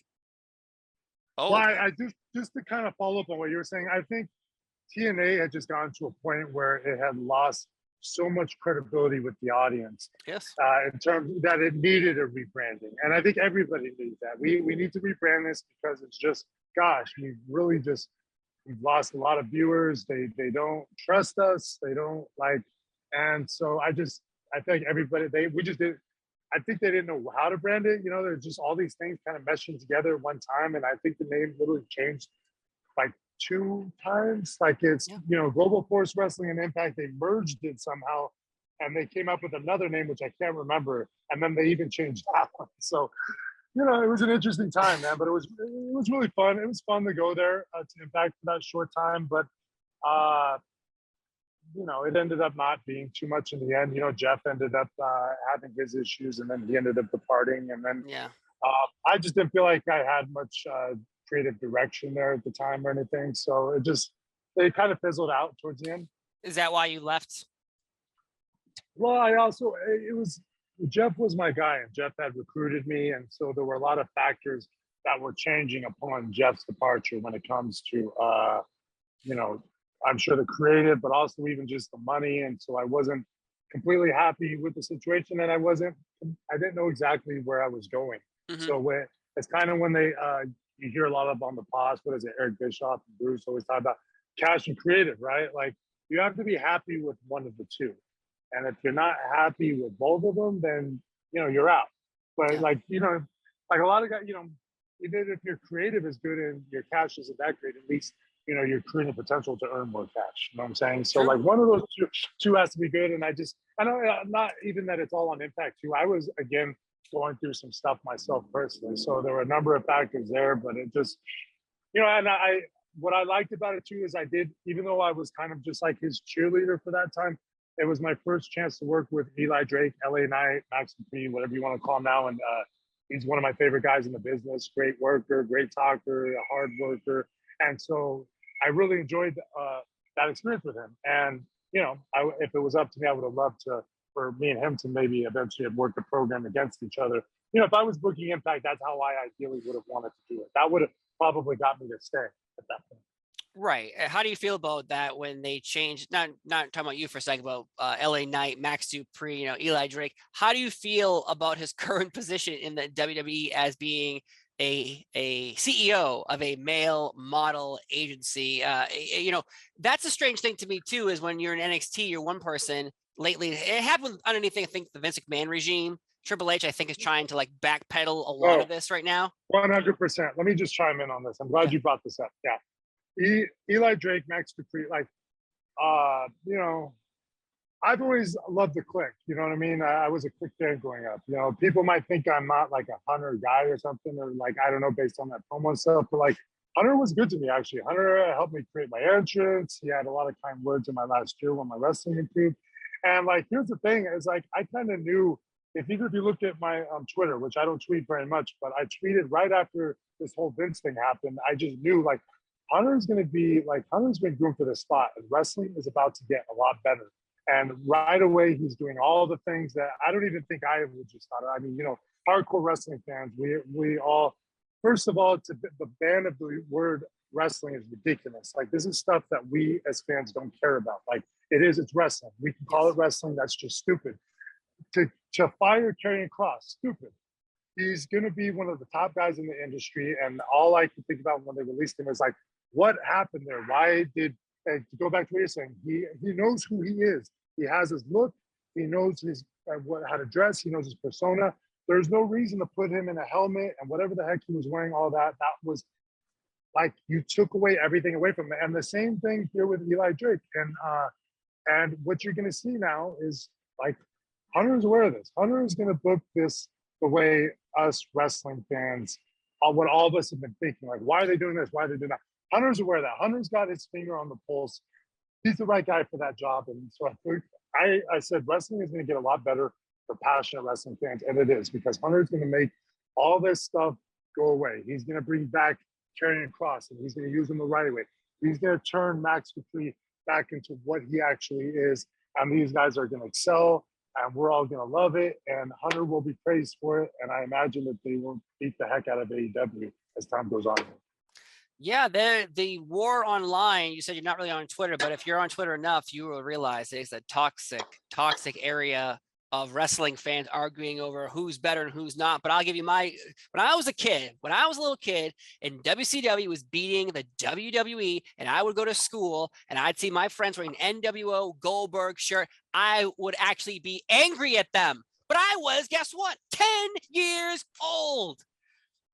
oh. Well, I just to kind of follow up on what you were saying, I think TNA had just gotten to a point where it had lost so much credibility with the audience. Yes. In terms that it needed a rebranding. And I think everybody needs that. We need to rebrand this because it's just, gosh, we've lost a lot of viewers. They don't trust us. They don't like, and so I think everybody, I think they didn't know how to brand it. You know, there's just all these things kind of meshing together at one time. And I think the name literally changed like 2 times. Like it's, you know, Global Force Wrestling and Impact, they merged it somehow and they came up with another name, which I can't remember. And then they even changed that one. So, you know, it was an interesting time, man, but it was really fun. It was fun to go there to Impact for that short time. But, you know, it ended up not being too much in the end. You know, Jeff ended up having his issues and then he ended up departing. And then I just didn't feel like I had much creative direction there at the time or anything. So they kind of fizzled out towards the end. Is that why you left? Well, Jeff was my guy and Jeff had recruited me. And so there were a lot of factors that were changing upon Jeff's departure when it comes to, you know, I'm sure the creative, but also even just the money. And so I wasn't completely happy with the situation and I didn't know exactly where I was going. Mm-hmm. So it's kind of when you hear a lot of on the pause, what is it? Eric Bischoff and Bruce always talk about cash and creative, right? Like you have to be happy with one of the two. And if you're not happy with both of them, then, you know, you're out. But like, you know, like a lot of guys, you know, even if your creative is good and your cash isn't that great, at least, you know, you're creating potential to earn more cash. You know what I'm saying? So like one of those two has to be good. And I know not even that it's all on Impact too. I was, again, going through some stuff myself personally. So there were a number of factors there, but it just, you know, and what I liked about it too is even though I was kind of just like his cheerleader for that time, it was my first chance to work with Eli Drake, LA Knight, Max Dupree, whatever you want to call him now. And he's one of my favorite guys in the business, great worker, great talker, a hard worker. And so I really enjoyed that experience with him. And, you know, if it was up to me, I would have loved for me and him to maybe eventually have worked a program against each other. You know, if I was booking Impact, that's how I ideally would have wanted to do it. That would have probably got me to stay at that point. Right. How do you feel about that when they changed, not talking about you for a second, about LA Knight, Max Dupree, you know, Eli Drake. How do you feel about his current position in the WWE as being a CEO of a male model agency? You know, that's a strange thing to me too, is when you're in NXT, you're one person. Lately, it happened underneath, I think, the Vince McMahon regime. Triple H, I think, is trying to like backpedal a lot of this right now. 100%. Let me just chime in on this. I'm glad you brought this up. Yeah. Eli Drake, Max Dupree, like, you know, I've always loved the Click. You know what I mean? I was a Click fan growing up. You know, people might think I'm not like a Hunter guy or something, or like, I don't know, based on that promo stuff, but like, Hunter was good to me, actually. Hunter helped me create my entrance. He had a lot of kind words in my last year when my wrestling improved. And like, here's the thing, is like, I kind of knew, even if you looked at my Twitter, which I don't tweet very much, but I tweeted right after this whole Vince thing happened, I just knew like, Hunter's been groomed for this spot, and wrestling is about to get a lot better. And right away, he's doing all the things that I don't even think I would just thought of. I mean, you know, hardcore wrestling fans, we all, first of all, the ban of the word wrestling is ridiculous. Like, this is stuff that we as fans don't care about. Like, it's wrestling. We can call it wrestling. That's just stupid. To fire Karrion Kross, stupid. He's going to be one of the top guys in the industry. And all I could think about when they released him is like, what happened there? Why to go back to what you're saying, he knows who he is. He has his look. He knows how to dress. He knows his persona. there's no reason to put him in a helmet and whatever the heck he was wearing, all that. That was like, you took everything away from him. And the same thing here with Eli Drake. And what you're going to see now is like, Hunter's aware of this. Hunter is going to book this the way us wrestling fans, what all of us have been thinking. Like, why are they doing this? Why are they doing that? Hunter's aware of that. Hunter's got his finger on the pulse. He's the right guy for that job. And so I said wrestling is going to get a lot better for passionate wrestling fans. And it is, because Hunter's going to make all this stuff go away. He's going to bring back Karrion Kross, and he's going to use him the right way. He's going to turn Max Dupree back into what he actually is. And these guys are going to excel, and we're all going to love it. And Hunter will be praised for it. And I imagine that they will beat the heck out of AEW as time goes on. Yeah, the war online, you said you're not really on Twitter, but if you're on Twitter enough, you will realize it's a toxic area of wrestling fans arguing over who's better and who's not. But I'll give you when I was a little kid and WCW was beating the WWE, and I would go to school and I'd see my friends wearing NWO Goldberg shirt, I would actually be angry at them. But I was, guess what? 10 years old.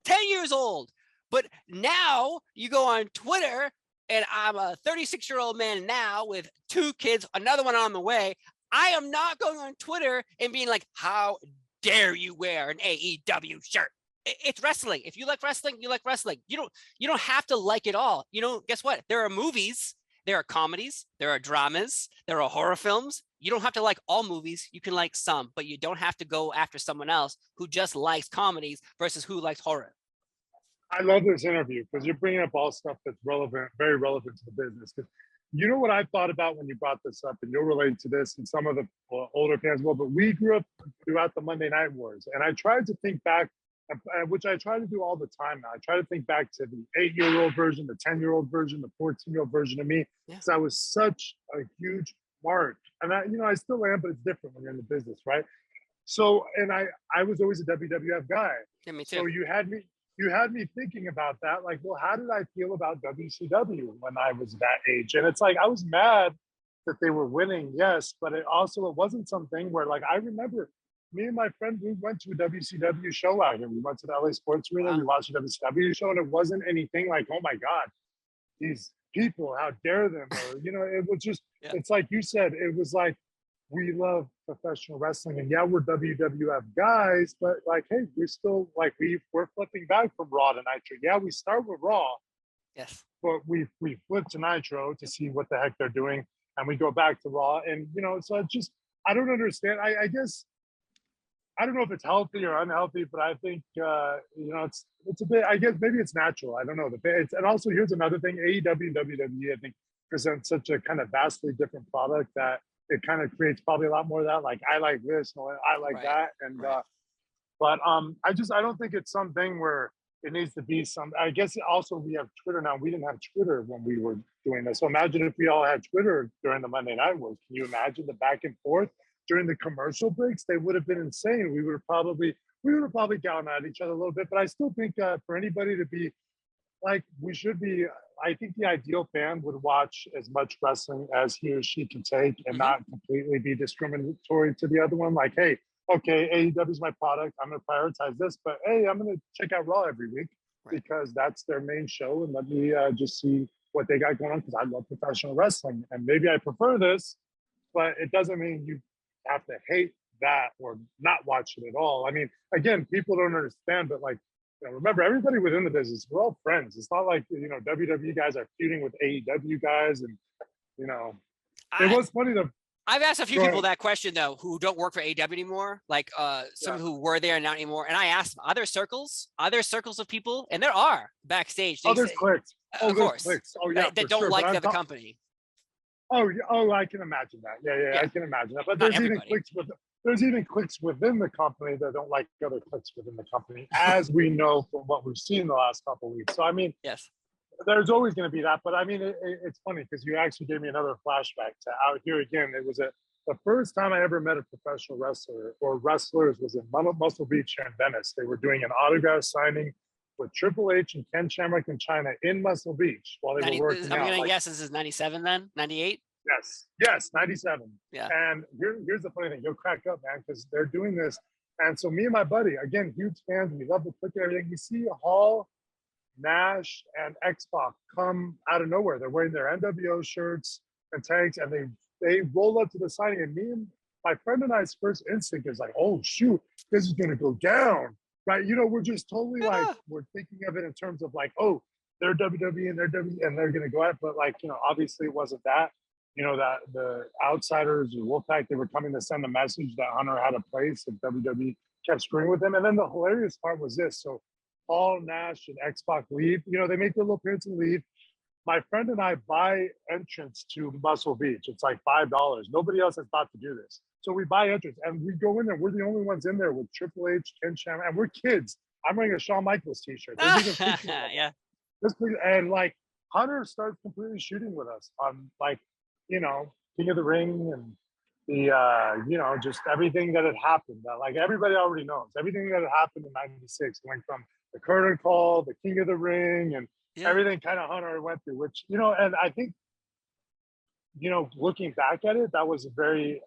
10 years old. But now you go on Twitter, and I'm a 36-year-old man now with 2 kids, another one on the way. I am not going on Twitter and being like, how dare you wear an AEW shirt? It's wrestling. If you like wrestling, you like wrestling. You don't have to like it all. Guess what? There are movies, there are comedies, there are dramas, there are horror films. You don't have to like all movies. You can like some, but you don't have to go after someone else who just likes comedies versus who likes horror. I love this interview because you're bringing up all stuff that's relevant, very relevant to the business. Because you know what I thought about when you brought this up, and you'll relate to this, and some of the older fans will, but we grew up throughout the Monday Night Wars. And I tried to think back, which I try to do all the time now. I try to think back to the 8-year-old version, the 10-year-old version, the 14-year-old version of me. Because I was such a huge mark. And I still am, but it's different when you're in the business, right? So, and I was always a WWF guy. Yeah, me too. So you had me thinking about that, like, well, how did I feel about WCW when I was that age? And it's like, I was mad that they were winning, yes, but it wasn't something where, like, I remember me and my friend, we went to a WCW show out here. We went to the LA Sports Arena, we watched a WCW show, and it wasn't anything like, oh my God, these people, how dare them? Or, it was just, It's like you said, it was like, we love professional wrestling, and yeah, we're WWF guys, but like, hey, we're still like, we're flipping back from Raw to Nitro. Yeah, we start with Raw, yes, but we flip to Nitro to see what the heck they're doing, and we go back to Raw, and so it's just, I don't understand. I guess I don't know if it's healthy or unhealthy, but I think it's a bit. I guess maybe it's natural. I don't know. And also, here's another thing: AEW and WWE, I think, present such a kind of vastly different product that it kind of creates probably a lot more of that, like, I like this, and I like that. And, but I don't think it's something where it needs to be I guess also we have Twitter now. We didn't have Twitter when we were doing this. So imagine if we all had Twitter during the Monday Night Wars. Can you imagine the back and forth during the commercial breaks? They would have been insane. We would have probably gone at each other a little bit, but I still think for anybody to be like, we should be, I think the ideal fan would watch as much wrestling as he or she can take and not completely be discriminatory to the other one. Like, hey, okay, AEW is my product. I'm going to prioritize this, but hey, I'm going to check out Raw every week because that's their main show. And let me just see what they got going on, because I love professional wrestling. And maybe I prefer this, but it doesn't mean you have to hate that or not watch it at all. I mean, again, people don't understand, but like, remember, everybody within the business, we're all friends. It's not like, WWE guys are feuding with AEW guys. And, it was funny to. I've asked a few people that question, though, who don't work for AEW anymore, like some who were there and not anymore. And I asked them, are there circles of people? And there are backstage. There's cliques. Of course. Cliques. Oh, yeah, that don't like the other company. Oh, I can imagine that. Yeah, I can imagine that. But there's even cliques within the company that don't like other cliques within the company, as we know from what we've seen the last couple of weeks. So, I mean, yes, there's always going to be that. But I mean, it's funny because you actually gave me another flashback to out here again. It was the first time I ever met a professional wrestler or wrestlers was in Muscle Beach here in Venice. They were doing an autograph signing with Triple H and Ken Shamrock in China in Muscle Beach while they were working out. I'm going to guess this is 97 then? 98? Yes, 97. Yeah. And here's the funny thing. You'll crack up, man, because they're doing this. And so me and my buddy, again, huge fans, we love the click and everything. We see Hall, Nash, and X-Pac come out of nowhere. They're wearing their NWO shirts and tags, and they roll up to the signing. And me and my friend and I's first instinct is like, oh, shoot, this is going to go down, right? You know, we're just totally like, we're thinking of it in terms of like, oh, they're WWE and they're WWE and they're going to go at, but like, you know, obviously it wasn't that. You know, that the outsiders or Wolfpack, they were coming to send a message that Hunter had a place if WWE kept screwing with him. And then the hilarious part was this. So Paul, Nash, and X-Pac leave. You know, they make their little appearance and leave. My friend and I buy entrance to Muscle Beach. It's like $5. Nobody else has thought to do this. So we buy entrance and we go in there. We're the only ones in there with Triple H, Ken Shamrock, and we're kids. I'm wearing a Shawn Michaels t-shirt. Yeah. And like Hunter starts completely shooting with us on like, you know, King of the Ring and the, you know, just everything that had happened. That like everybody already knows. Everything that had happened in '96, going from the curtain call, the King of the Ring, and everything kind of Hunter went through, which, you know, and I think, you know, looking back at it, that was a very,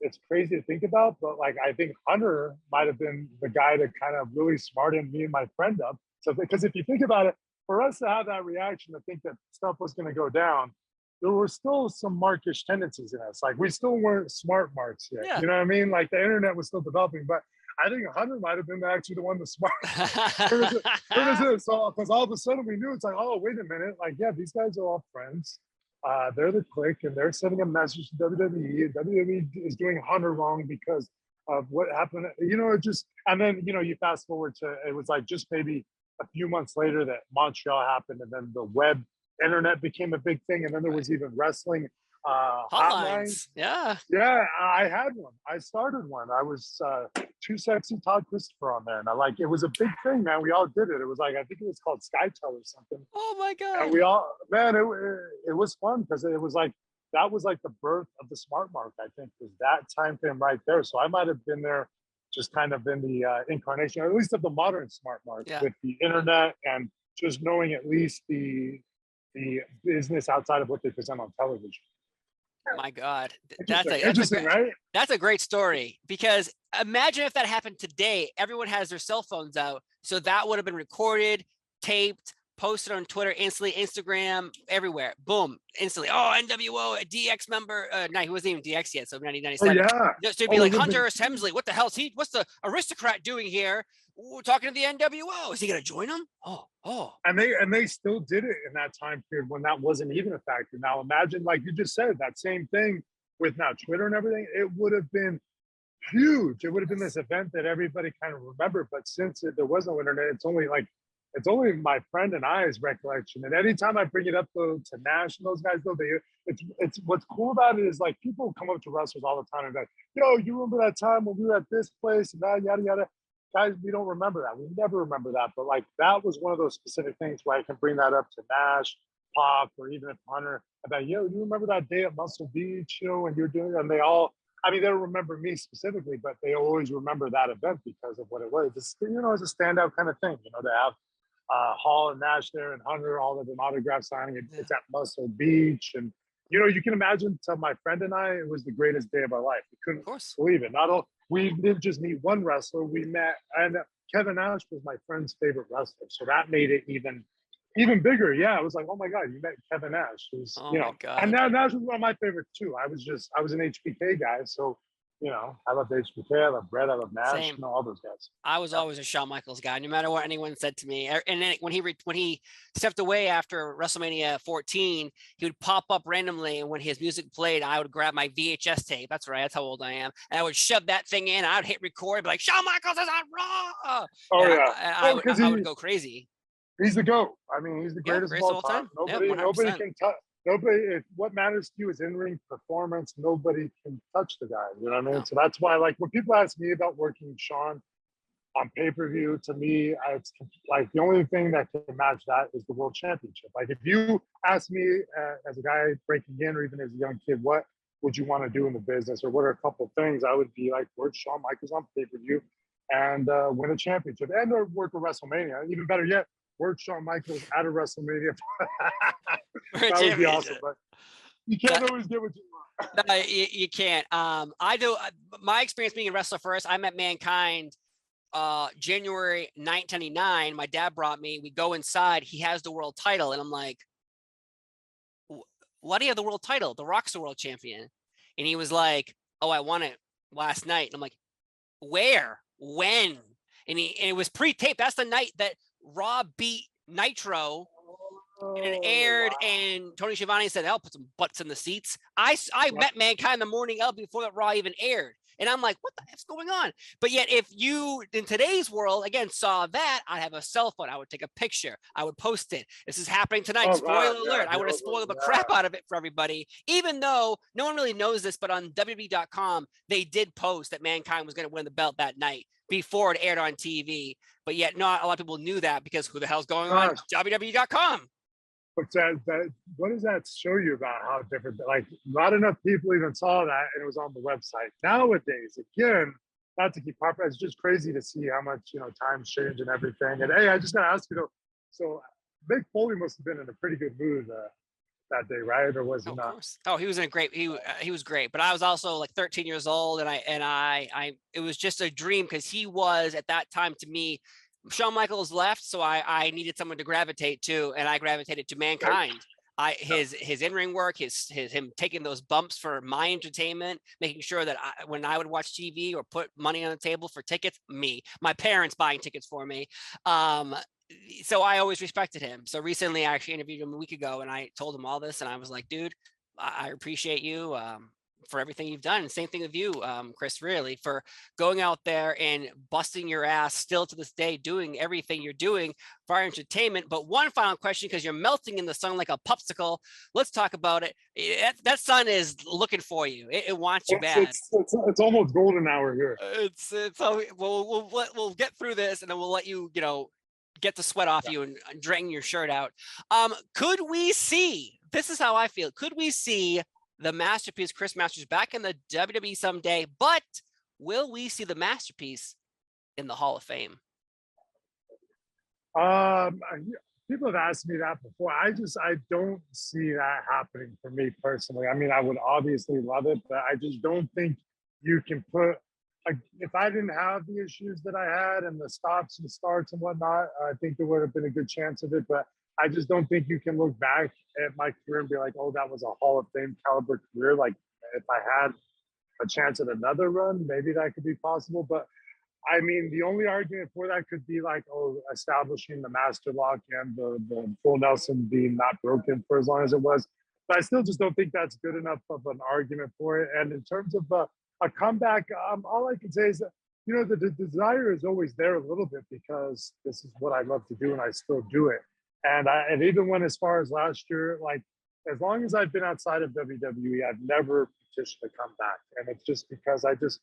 it's crazy to think about, but like, I think Hunter might have been the guy to kind of really smarten me and my friend up. So, because if you think about it, for us to have that reaction to think that stuff was going to go down, there were still some markish tendencies in us. Like we still weren't smart marks yet. Yeah. You know what I mean? Like the internet was still developing, but I think Hunter might have been actually the one the smart. So because all of a sudden we knew it's like, oh, wait a minute. Like, yeah, these guys are all friends. They're the clique and they're sending a message to WWE. WWE is doing Hunter wrong because of what happened. You know, it just, and then, you know, you fast forward to, it was like just maybe a few months later that Montreal happened, and then the web internet became a big thing, and then there was even wrestling hotlines. Yeah, I had one. I started one. I was Too Sexy Todd Christopher on there, and I like, it was a big thing, man. We all did it. It was like, I think it was called SkyTel or something. Oh my god! And we all, man, it was fun because it was like, that was like the birth of the smart mark. I think was that time frame right there. So I might have been there, just kind of in the incarnation, or at least of the modern smart mark, with the internet and just knowing at least the business outside of what they present on television. Oh my God, that's a great story, because imagine if that happened today. Everyone has their cell phones out, so that would have been recorded, taped, posted on Twitter instantly, Instagram, everywhere. Boom, instantly. Oh, NWO, a DX member. No, he wasn't even DX yet, so 1997. Oh, yeah. So it'd be like, Hunter S. Hemsley, what the hell is he? What's the aristocrat doing here? We're talking to the NWO. Is he gonna join them? Oh. And they still did it in that time period when that wasn't even a factor. Now imagine, like you just said, that same thing with now Twitter and everything. It would have been huge. It would have been this event that everybody kind of remembered. But since there was no internet, it's only my friend and I's recollection. And anytime I bring it up though to Nash and those guys, though, it's what's cool about it is like people come up to wrestlers all the time and be like, yo, you remember that time when we were at this place and that, yada yada. Guys, we don't remember that. We never remember that. But like that was one of those specific things where I can bring that up to Nash, Pop, or even Hunter about, yo, you remember that day at Muscle Beach, you know, and you're doing it? And they all, I mean, they don't remember me specifically, but they always remember that event because of what it was. It's, you know, it's a standout kind of thing. You know, they have Hall and Nash there and Hunter, all of them autograph signing. It's at Muscle Beach. And, you know, you can imagine to my friend and I, it was the greatest day of our life. We couldn't believe it. We didn't just meet one wrestler. We met, and Kevin Nash was my friend's favorite wrestler. So that made it even bigger. Yeah, it was like, oh my God, you met Kevin Nash. Who's, you know, and Nash was one of my favorites too. I was an HBK guy. So, you know, I love HBK, I love Brett, I love Nash, you know, all those guys. I was always a Shawn Michaels guy, no matter what anyone said to me. And then when he stepped away after WrestleMania 14, he would pop up randomly, and when his music played, I would grab my VHS tape. That's right, that's how old I am. And I would shove that thing in. I'd hit record, be like, Shawn Michaels is on Raw. Oh and yeah, I would go crazy. He's the GOAT. I mean, he's the greatest of all time. Nobody can touch. What matters to you is in-ring performance. Nobody can touch the guy. You know what I mean? No. So that's why, like, when people ask me about working with Shawn on pay-per-view, to me, it's like the only thing that can match that is the World Championship. Like, if you ask me as a guy breaking in, or even as a young kid, what would you want to do in the business, or what are a couple of things, I would be like, work Shawn Michaels on pay-per-view and win a championship, and or work a WrestleMania. Even better yet, work Shawn Michaels at a WrestleMania. That would be awesome. But You can't always get what you want. No, you can't. I do. My experience being a wrestler first, I met Mankind January 1999. My dad brought me. We go inside. He has the world title, and I'm like, "Why do you have the world title? The Rock's the world champion." And he was like, "Oh, I won it last night." And I'm like, "Where? When?" And it was pre-taped. That's the night that Raw beat Nitro. And it aired, wow. And Tony Schiavone said, "I'll put some butts in the seats." I met Mankind the morning of before that Raw even aired. And I'm like, what the heck's going on? But yet, if you, in today's world, again, saw that, I'd have a cell phone. I would take a picture. I would post it. This is happening tonight. Spoiler alert. I would have spoiled the crap out of it for everybody, even though no one really knows this, but on WWE.com, they did post that Mankind was going to win the belt that night before it aired on TV. But yet, not a lot of people knew that because who the hell's going on WWE.com? But what does that show you about how different? Like, not enough people even saw that, and it was on the website. Nowadays, again, not to keep popping, it's just crazy to see how much times change and everything. And hey, I just gotta ask you though. So Mick Foley must have been in a pretty good mood that day, right? Or was he not? Of course. Oh, he was in a great. He was great. But I was also like 13 years old, and I it was just a dream because he was at that time to me. Shawn Michaels left, so I needed someone to gravitate to, and I gravitated to Mankind. His in-ring work, him taking those bumps for my entertainment, making sure that when I would watch TV or put money on the table for tickets, my parents buying tickets for me. So I always respected him. So recently, I actually interviewed him a week ago, and I told him all this, and I was like, dude, I appreciate you. For everything you've done. And same thing with you, Chris, really, for going out there and busting your ass still to this day, doing everything you're doing for our entertainment. But one final question, because you're melting in the sun like a popsicle. Let's talk about it. That sun is looking for you. It wants you bad. It's almost golden hour here. We'll get through this, and then we'll let you, get the sweat off you and drain your shirt out. Could we see, this is how I feel, could we see the masterpiece Chris Masters back in the WWE someday, but will we see the masterpiece in the Hall of Fame? People have asked me that before. I don't see that happening for me personally. I mean, I would obviously love it, but I just don't think you can put, if I didn't have the issues that I had and the stops and starts and whatnot, I think there would have been a good chance of it, but I just don't think you can look back at my career and be like, oh, that was a Hall of Fame caliber career. Like, if I had a chance at another run, maybe that could be possible. But I mean, the only argument for that could be like, oh, establishing the Masterlock and the full Nelson being not broken for as long as it was. But I still just don't think that's good enough of an argument for it. And in terms of a comeback, all I can say is that, the desire is always there a little bit because this is what I love to do and I still do it. And even when, as far as last year, like, as long as I've been outside of WWE, I've never petitioned to come back. And it's just because I just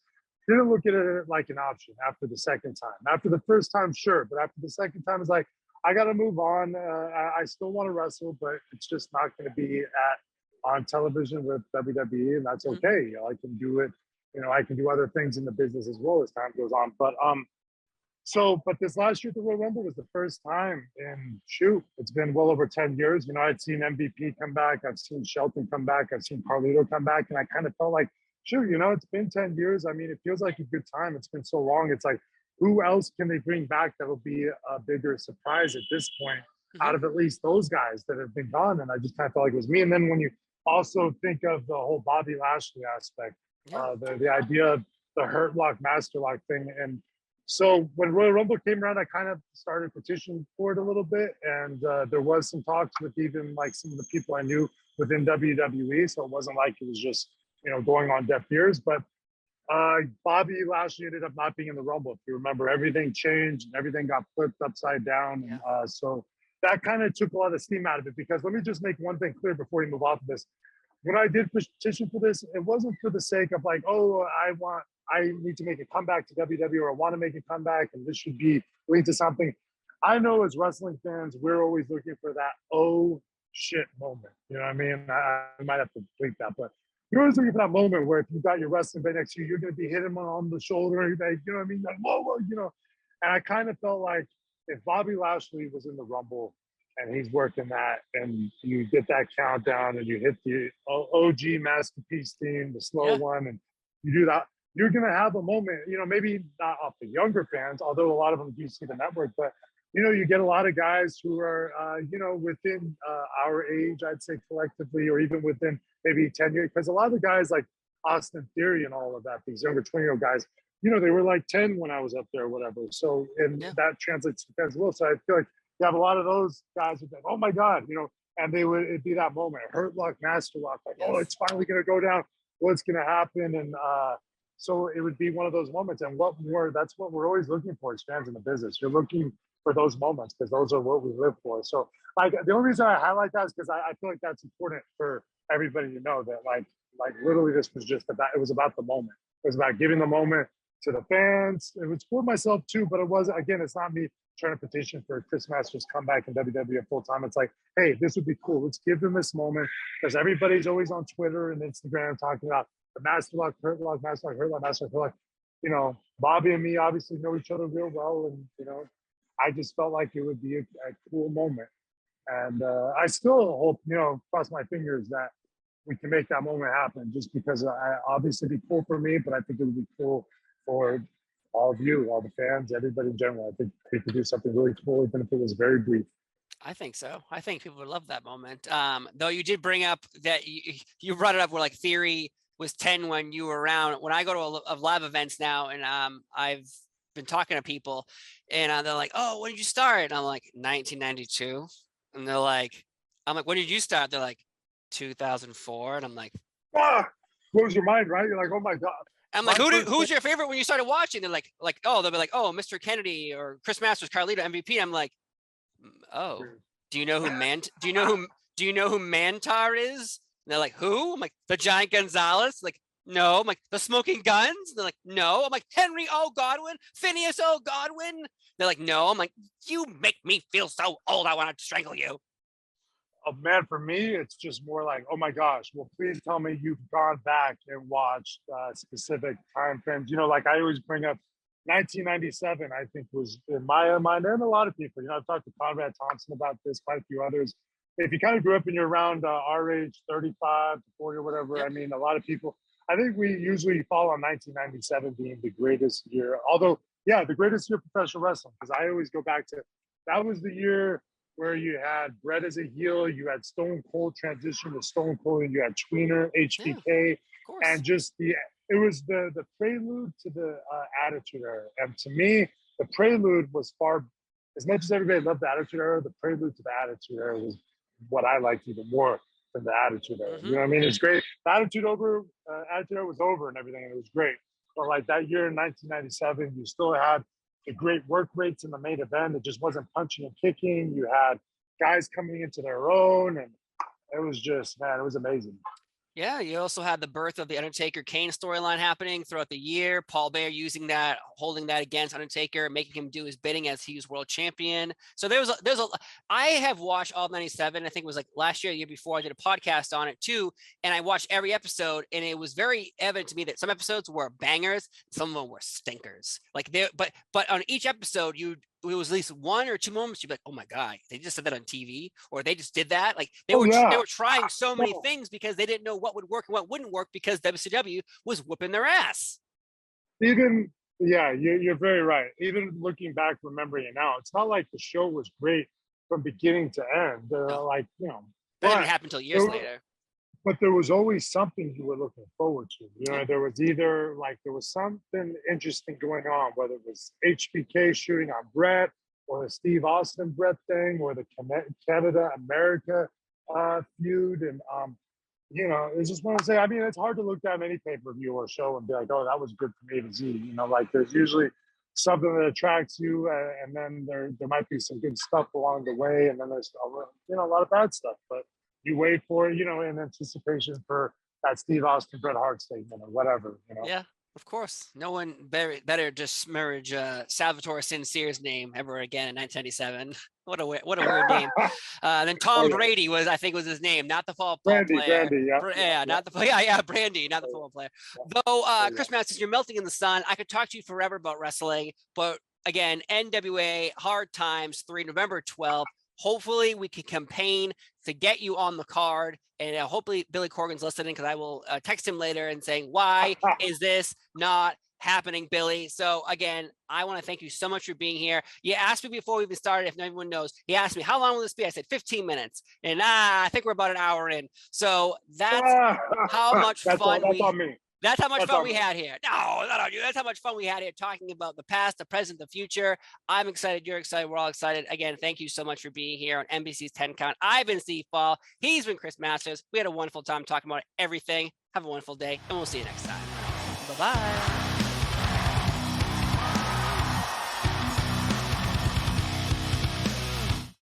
didn't look at it like an option after the second time. After the first time, sure. But after the second time, it's like, I got to move on. I still want to wrestle, but it's just not going to be on television with WWE. And that's okay. I can do it. I can do other things in the business as well as time goes on. But but this last year at the Royal Rumble was the first time in, it's been well over 10 years. I'd seen MVP come back. I've seen Shelton come back. I've seen Carlito come back. And I kind of felt like, it's been 10 years. I mean, it feels like a good time. It's been so long. It's like, who else can they bring back that will be a bigger surprise at this point out of at least those guys that have been gone? And I just kind of felt like it was me. And then when you also think of the whole Bobby Lashley aspect, the idea of the Hurt Lock, Masterlock thing. And so when Royal Rumble came around, I kind of started petitioning for it a little bit. And there was some talks with even like some of the people I knew within WWE. So it wasn't like it was just, going on deaf ears. But Bobby Lashley ended up not being in the Rumble. If you remember, everything changed and everything got flipped upside down. Yeah. So that kind of took a lot of steam out of it, because let me just make one thing clear before we move off of this. When I did petition for this, it wasn't for the sake of like, oh, I need to make a comeback to WWE, or I want to make a comeback and this should be lead to something. I know as wrestling fans, we're always looking for that, oh shit moment. You know what I mean? I might have to bleep that, but you're always looking for that moment where if you got your wrestling bed next to you, you're going to be hitting him on the shoulder, or you know what I mean? Like, whoa, And I kind of felt like if Bobby Lashley was in the Rumble and he's working that, and you get that countdown, and you hit the OG masterpiece theme, the slow one, and you do that. You're gonna have a moment, maybe not off the younger fans, although a lot of them do see the network, but you get a lot of guys who are, within our age, I'd say collectively, or even within maybe 10 years, because a lot of the guys like Austin Theory and all of that, these younger 20-year-old guys, they were like 10 when I was up there or whatever. So, and that translates to fans as well. So I feel like you have a lot of those guys who think, oh my God, and it'd be that moment, Hurt Lock, Masterlock, like, oh, it's finally going to go down. What's going to happen? And so it would be one of those moments. And that's what we're always looking for as fans in the business. You're looking for those moments because those are what we live for. So like the only reason I highlight that is because I feel like that's important for everybody to know that like literally this was just it was about the moment. It was about giving the moment to the fans. It was for myself too, but it wasn't, again, it's not me trying to petition for Chris Masters comeback in WWE full time. It's like, hey, this would be cool. Let's give them this moment because everybody's always on Twitter and Instagram talking about the Masterlock, Hurt Lock, Masterlock, Hurt Lock, Masterlock, Hurt Lock. Bobby and me obviously know each other real well, and I just felt like it would be a cool moment. And I still hope, cross my fingers that we can make that moment happen just because obviously it'd be cool for me, but I think it would be cool for all of you, all the fans, everybody in general. I think we could do something really cool, even if it was very brief. I think so. I think people would love that moment. Though you did bring up that you brought it up where like Theory was 10 when you were around. When I go to live events now, and I've been talking to people, and they're like, "Oh, when did you start?" And I'm like, 1992. And they're like, I'm like, "When did you start?" They're like, 2004. And I'm like, blows your mind, right? You're like, oh my God. I'm like, who's your favorite when you started watching? They're like, oh, they'll be like, oh, Mr. Kennedy or Chris Masters, Carlito, MVP. I'm like, oh, do you know who Mantar is? And they're like, who? I'm like, the Giant Gonzalez. Like, no. I'm like, the Smoking Guns. And they're like, no. I'm like, Henry O. Godwin, Phineas O. Godwin. They're like, no. I'm like, you make me feel so old. I want to strangle you. Oh, man, for me, it's just more like, oh my gosh, well, please tell me you've gone back and watched specific time frames. Like I always bring up 1997, I think was in my mind, and a lot of people, I've talked to Conrad Thompson about this, quite a few others. If you kind of grew up and you're around our age, 35 to 40 or whatever, I mean, a lot of people, I think we usually fall on 1997 being the greatest year. Although, yeah, the greatest year of professional wrestling, because I always go back to, that was the year where you had Bret as a heel, you had Stone Cold transition to Stone Cold, and you had Tweener, HBK, and just it was the prelude to the Attitude Era. And to me, the prelude was as much as everybody loved the Attitude Era, the prelude to the Attitude Era was what I liked even more than the Attitude Era. You know what I mean? It's great. The Attitude Era was over and everything, and it was great. But like that year in 1997, you still had the great work rates in the main event. It just wasn't punching and kicking. You had guys coming into their own, and it was just, man, it was amazing. Yeah, you also had the birth of the Undertaker Kane storyline happening throughout the year. Paul Bearer using that, holding that against Undertaker, making him do his bidding as he was world champion. So I have watched all 97. I think it was like last year, the year before. I did a podcast on it too, and I watched every episode, and it was very evident to me that some episodes were bangers, some of them were stinkers. Like but on each episode, it was at least one or two moments you'd be like, oh my God, they just said that on TV, or they just did that. Like they were trying so many things because they didn't know what would work and what wouldn't work because WCW was whooping their ass. You're very right. Even looking back, remembering it now, it's not like the show was great from beginning to end. That didn't happen until years later. But there was always something you were looking forward to. There was either there was something interesting going on, whether it was HBK shooting on Bret, or the Steve Austin Bret thing, or the Canada America feud, and it's just one to say. I mean, it's hard to look down any pay-per-view or show and be like, oh, that was good from A to Z. There's usually something that attracts you, and then there might be some good stuff along the way, and then there's a lot of bad stuff, but you wait for it, in anticipation for that Steve Austin Bret Hart statement or whatever. Yeah, of course. No one better disparage Salvatore Sincere's name ever again in 1997. What a weird name. Then Tom Brady was his name, not the football player. Brandy, Brandy, not the football player. Though, Chris Masters, you're melting in the sun. I could talk to you forever about wrestling, but again, NWA Hard Times 3, November 12th. Hopefully we can campaign to get you on the card. And hopefully Billy Corgan's listening, because I will text him later and saying, why is this not happening, Billy? So again, I want to thank you so much for being here. You asked me before we even started, if everyone knows, he asked me, how long will this be? I said 15 minutes. And I think we're about an hour in. So that's how much fun that's how much fun we had here. No, not on you. That's how much fun we had here talking about the past, the present, the future. I'm excited. You're excited. We're all excited. Again, thank you so much for being here on NBC's 10 Count. I've been Steve Fall. He's been Chris Masters. We had a wonderful time talking about everything. Have a wonderful day, and we'll see you next time. Bye-bye.